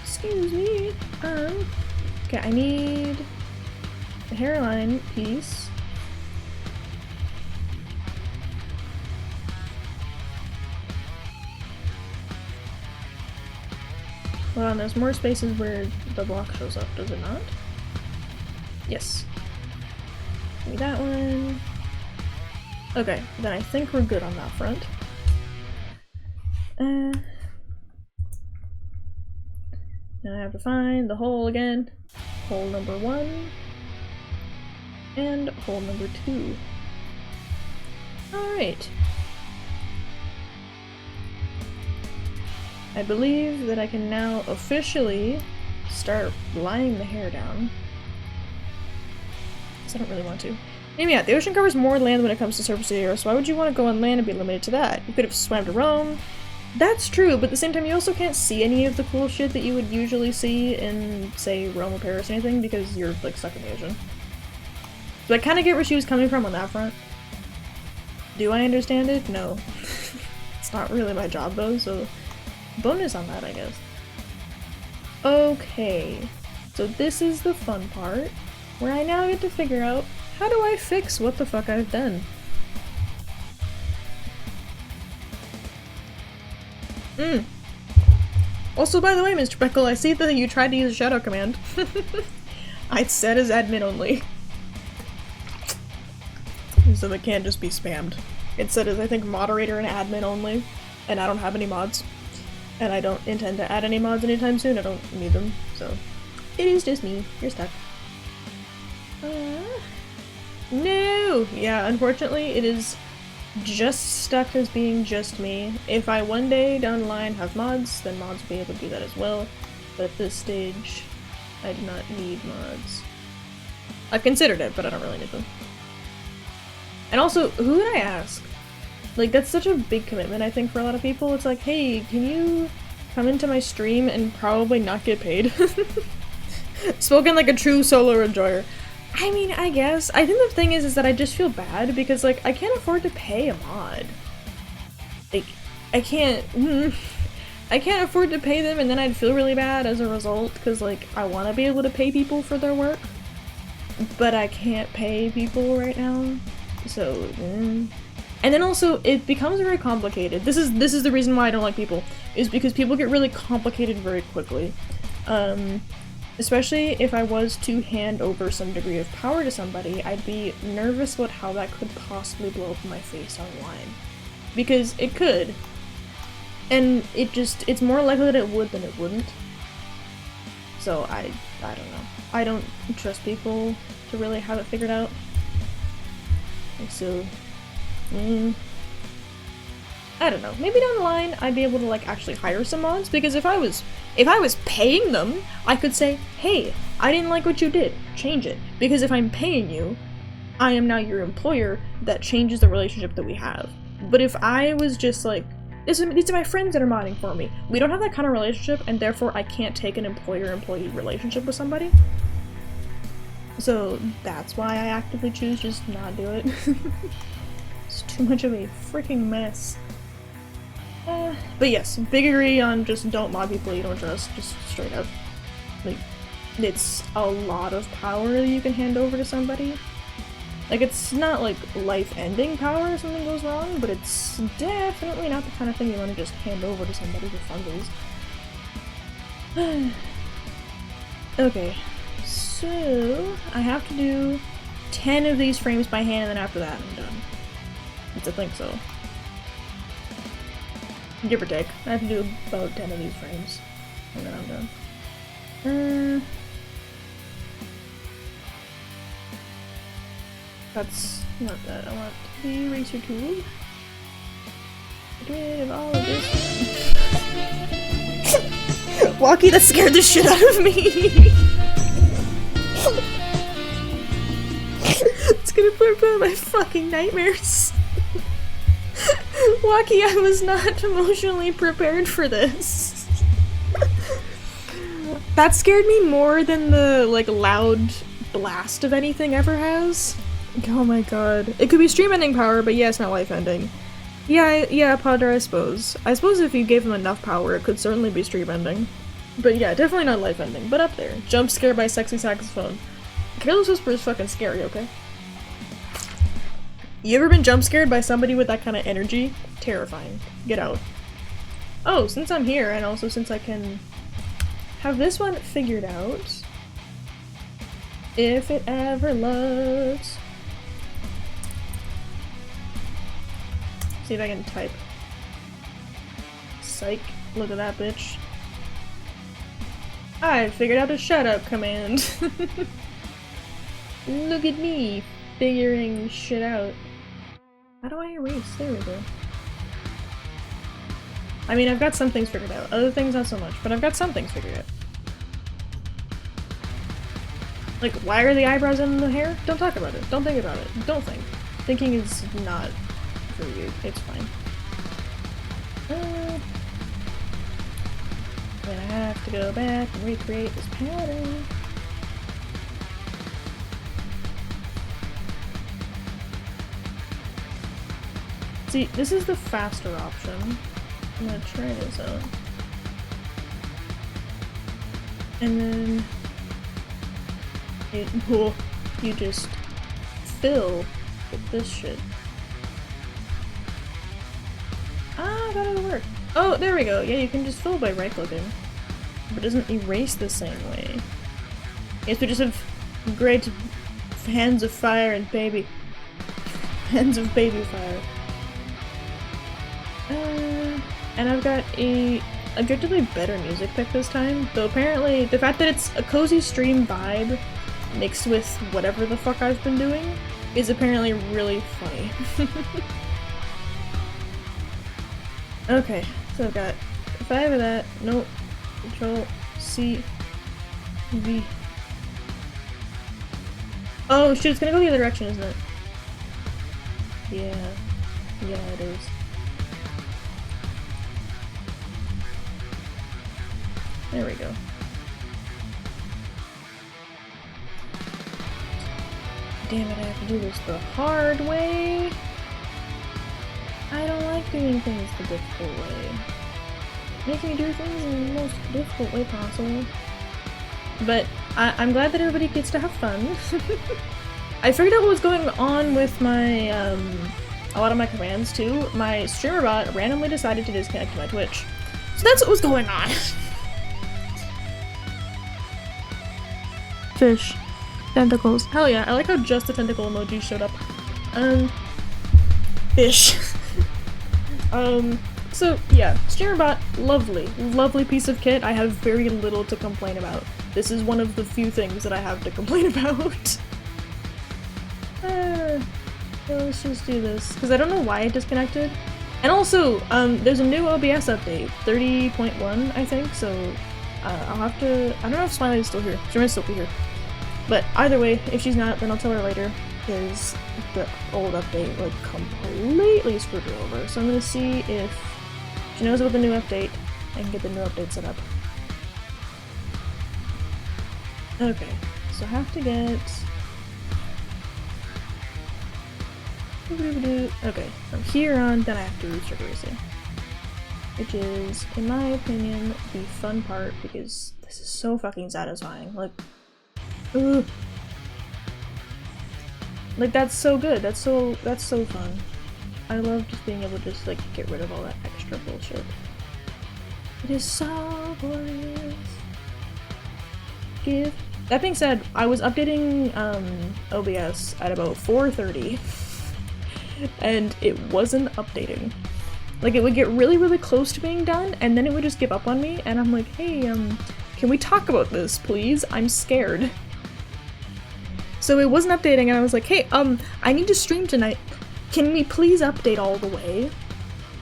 Excuse me. Okay, I need the hairline piece. Hold on, there's more spaces where the block shows up, does it not? Yes. Give me that one. Okay, then I think we're good on that front. Now I have to find the hole again. Hole number 1. And hole number 2. Alright. I believe that I can now officially start lying the hair down. Because I don't really want to. Maybe yeah, the ocean covers more land when it comes to surface area, so why would you want to go on land and be limited to that? You could have swam to Rome. That's true, but at the same time you also can't see any of the cool shit that you would usually see in, say, Rome or Paris or anything, because you're, like, stuck in the ocean. So I kind of get where she was coming from on that front. Do I understand it? No. It's not really my job, though, so bonus on that, I guess. Okay, so this is the fun part, where I now get to figure out how do I fix what the fuck I've done. Also, by the way, Mr. Beckle, I see that you tried to use a shadow command. I set as admin only. So it can't just be spammed. It said as, I think, moderator and admin only, and I don't have any mods. And I don't intend to add any mods anytime soon, I don't need them, so. It is just me. You're stuck. No! Yeah, unfortunately, it is just stuck as being just me. If I one day down the line have mods, then mods will be able to do that as well. But at this stage, I do not need mods. I've considered it, but I don't really need them. And also, who would I ask? Like, that's such a big commitment, I think, for a lot of people. It's like, hey, can you come into my stream and probably not get paid? Spoken like a true solo enjoyer. I mean, I guess. I think the thing is that I just feel bad because, like, I can't afford to pay a mod. Like, I can't afford to pay them, and then I'd feel really bad as a result because, like, I want to be able to pay people for their work, but I can't pay people right now, so, And then also, it becomes very complicated. This is the reason why I don't like people, is because people get really complicated very quickly. Especially if I was to hand over some degree of power to somebody, I'd be nervous about how that could possibly blow up in my face online. Because it could. And it's more likely that it would than it wouldn't. So I don't know. I don't trust people to really have it figured out. And so, I don't know. Maybe down the line I'd be able to like actually hire some mods, because if I was paying them, I could say, hey, I didn't like what you did, change it. Because if I'm paying you, I am now your employer, that changes the relationship that we have. But if I was just like, these are my friends that are modding for me, we don't have that kind of relationship, and therefore I can't take an employer-employee relationship with somebody. So that's why I actively choose just not do it. It's too much of a freaking mess. But yes, big agree on just don't mod people you don't trust, just straight up. Like, it's a lot of power that you can hand over to somebody. Like, it's not like life-ending power if something goes wrong, but it's definitely not the kind of thing you want to just hand over to somebody for funsies. Okay, so I have to do 10 of these frames by hand, and then after that I'm done. I think so. Give or take. I have to do about 10 of these frames, and then I'm done. That's not that. I want the eraser tool. Get rid of all of this. Walkie, that scared the shit out of me! It's gonna put me on my fucking nightmares. Walkie, I was not emotionally prepared for this. That scared me more than the, like, loud blast of anything ever has. Oh my god. It could be stream ending power, but yeah, it's not life ending. Yeah, Padre, I suppose. I suppose if you gave him enough power, it could certainly be stream ending. But yeah, definitely not life ending, but up there. Jump scare by sexy saxophone. Careless Whisper is fucking scary, okay? You ever been jump scared by somebody with that kind of energy? Terrifying. Get out. Oh, since I'm here, and also since I can have this one figured out, if it ever loads. See if I can type. Psych. Look at that bitch. I figured out a shut up command. Look at me figuring shit out. How do I erase? There we go. I mean, I've got some things figured out. Other things not so much, but I've got some things figured out. Like, why are the eyebrows in the hair? Don't talk about it. Don't think about it. Don't think. Thinking is not for you. It's fine. I'm gonna have to go back and recreate this pattern. See, this is the faster option. I'm gonna try this out. And then you just fill with this shit. Ah, that'll work. Oh, there we go. Yeah, you can just fill by right-clicking. But it doesn't erase the same way. Yes, we just have great hands of fire and baby. Hands of baby fire. And I've got a objectively better music pick this time, though apparently the fact that it's a cozy stream vibe mixed with whatever the fuck I've been doing is apparently really funny. Okay, so I've got 5 of that, nope, Control C, V. Oh shit, it's gonna go the other direction, isn't it? Yeah, it is. There we go. Damn it, I have to do this the hard way. I don't like doing things the difficult way. Make me do things in the most difficult way possible. But I'm glad that everybody gets to have fun. I figured out what was going on with my, a lot of my commands too. My streamer bot randomly decided to disconnect my Twitch. So that's what was going on. Fish. Tentacles. Hell yeah, I like how just the tentacle emoji showed up. Fish. So yeah, streamerbot, lovely piece of kit. I have very little to complain about. This is one of the few things that I have to complain about. Let's just do this, because I don't know why it disconnected. And also, there's a new OBS update, 30.1, I think, so I'll have to, I don't know if Smiley's still here. She might still be here. But either way, if she's not, then I'll tell her later, because the old update, like, completely screwed her over. So I'm gonna see if she knows about the new update, and get the new update set up. Okay, so I have to get... Okay, from here on, then I have to restart racing. Which is, in my opinion, the fun part, because this is so fucking satisfying. Like, ugh. Like, that's so good. That's so fun. I love just being able to just, like, get rid of all that extra bullshit. It is so glorious. That being said, I was updating, OBS at about 4:30. And it wasn't updating. Like, it would get really close to being done, and then it would just give up on me, and I'm like, hey, can we talk about this, please? I'm scared. So it wasn't updating, and I was like, hey, I need to stream tonight. Can we please update all the way?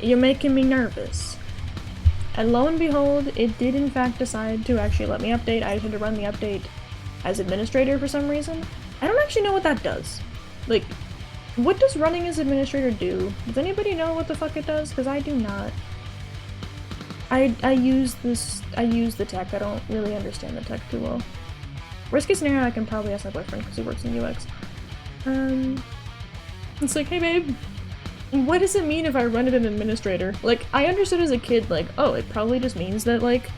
You're making me nervous. And lo and behold, it did in fact decide to actually let me update. I had to run the update as administrator for some reason. I don't actually know what that does. Like, what does running as administrator do? Does anybody know what the fuck it does? Because I do not. I use the tech. I don't really understand the tech too well. Worst case scenario, I can probably ask my boyfriend because he works in UX. It's like, hey babe, what does it mean if I run it an administrator? Like, I understood as a kid, like, oh, it probably just means that, like,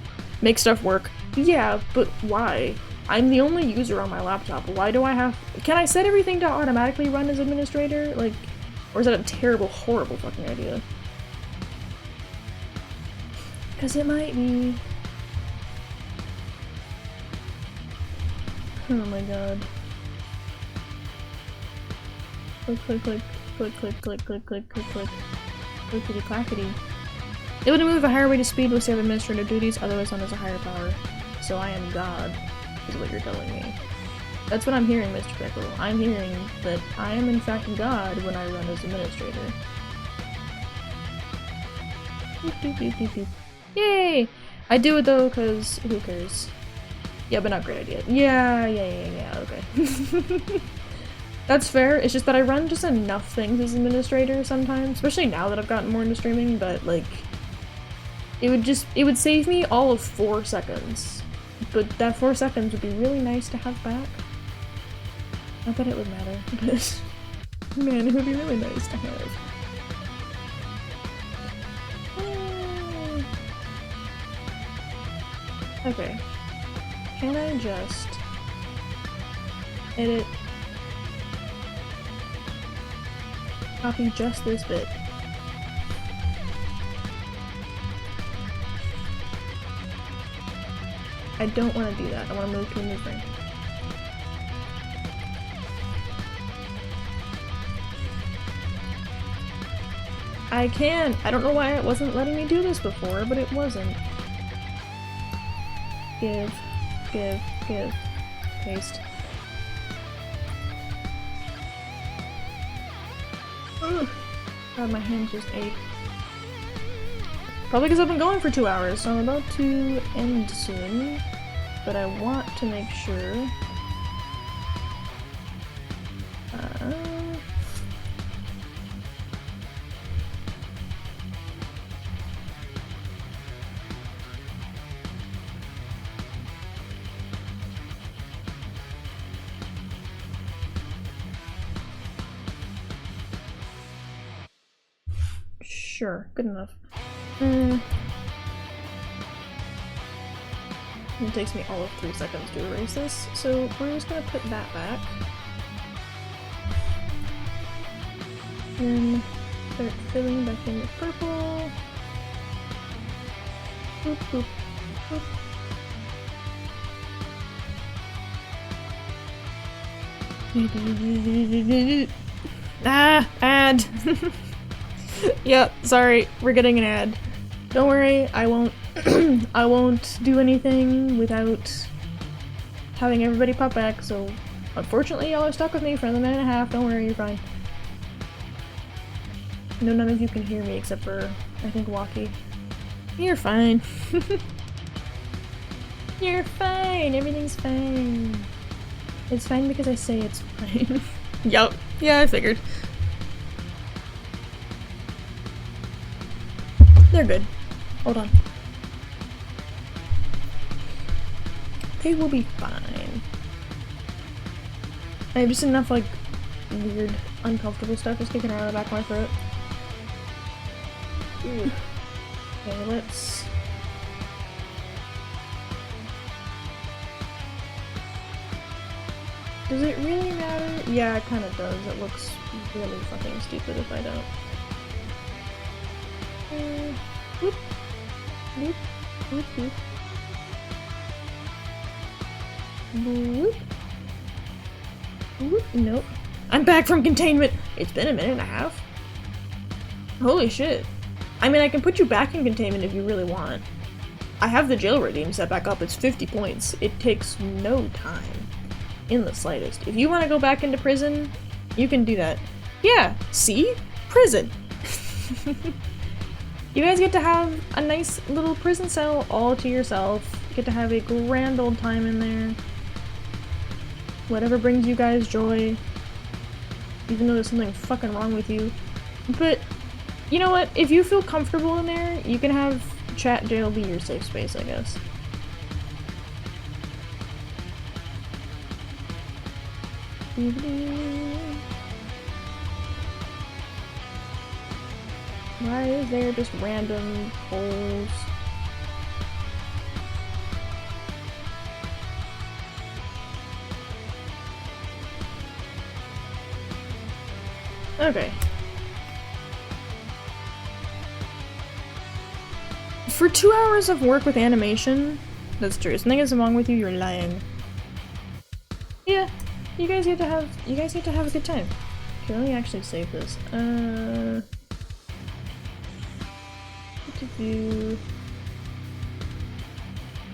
make stuff work. Yeah, but why? I'm the only user on my laptop. Why do I have— can I set everything to automatically run as administrator? Like, or is that a terrible, horrible fucking idea? Because it might be. Oh my god. Click, click, click, click, click, click, click, click, click, click. Clickety clackety. Able to move a higher rate of speed will serve administrative duties, otherwise known as a higher power. So I am God, is what you're telling me. That's what I'm hearing, Mr. Pickle. I'm hearing that I am in fact God when I run as administrator. Beep, beep, beep, beep, beep. Yay! I do it though, cause who cares? Yeah, but not great idea. Yeah, okay. That's fair, it's just that I run just enough things as administrator sometimes, especially now that I've gotten more into streaming, but like, it would save me all of 4 seconds. But that 4 seconds would be really nice to have back. Not that it would matter, but man, it would be really nice to have. Okay. Can I just edit, copy just this bit? I don't want to do that. I want to move to a new frame. I can! I don't know why it wasn't letting me do this before, but it wasn't. Give. Paste. Ugh. God, my hands just ache. Probably because I've been going for 2 hours, so I'm about to end soon. But I want to make sure. Sure, good enough. It takes me all of 3 seconds to erase this, so we're just gonna put that back. Then start filling back in with purple. Boop, boop, boop. Ah, ad. Yep, sorry, we're getting an ad. Don't worry, I won't I won't do anything without having everybody pop back, so unfortunately y'all are stuck with me for another minute and a half. Don't worry, you're fine. No, none of you can hear me except for, I think, Walkie. You're fine. You're fine, everything's fine. It's fine because I say it's fine. Yup, yeah, I figured. They're good. Hold on. They will be fine. I have just enough, like, weird, uncomfortable stuff just kicking around the back of my throat. Ooh. Okay, let's... Does it really matter? Yeah, it kind of does. It looks really fucking stupid if I don't. Whoop. Whoop. Whoop. Whoop. Whoop. Whoop. Nope. I'm back from containment! It's been a minute and a half. Holy shit. I mean, I can put you back in containment if you really want. I have the jail redeem set back up. It's 50 points. It takes no time. In the slightest. If you want to go back into prison, you can do that. Yeah, see? Prison! You guys get to have a nice little prison cell all to yourself. You get to have a grand old time in there. Whatever brings you guys joy. Even though there's something fucking wrong with you. But, you know what? If you feel comfortable in there, you can have chat jail be your safe space, I guess. Why is there just random holes? Okay. For 2 hours of work with animation, that's true. Something is wrong with you, you're lying. Yeah, you guys get to have a good time. Okay, let me actually save this. View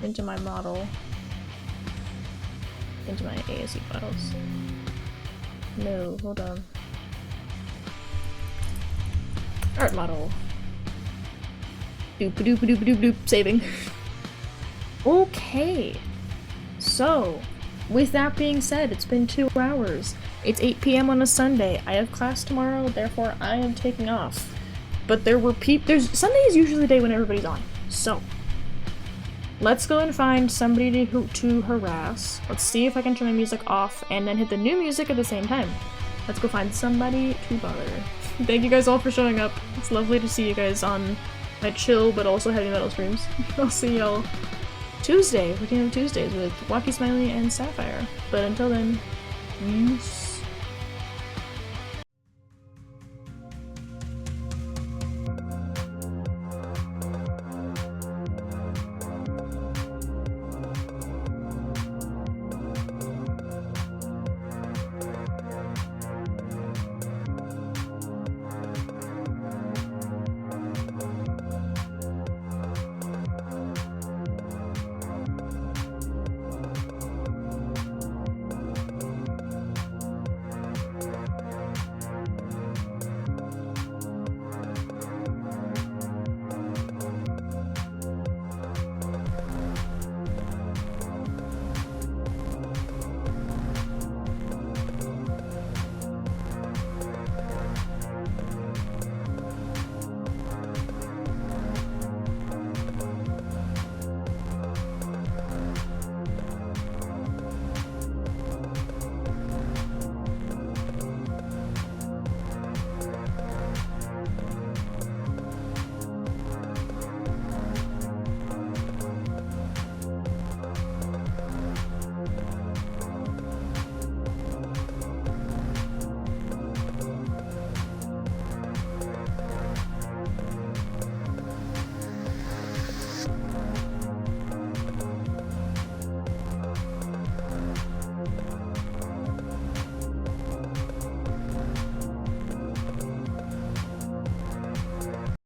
into my model, into my ASE files. No, hold on. Art model. Doop doop doop doop doop. Saving. Okay. So, with that being said, it's been 2 hours. It's 8 p.m. on a Sunday. I have class tomorrow, therefore I am taking off. But there were Sunday is usually the day when everybody's on. So, let's go and find somebody to harass. Let's see if I can turn my music off and then hit the new music at the same time. Let's go find somebody to bother. Thank you guys all for showing up. It's lovely to see you guys on my chill but also heavy metal streams. I'll see y'all Tuesday, for Team of Tuesdays with Wacky Smiley and Sapphire. But until then, peace.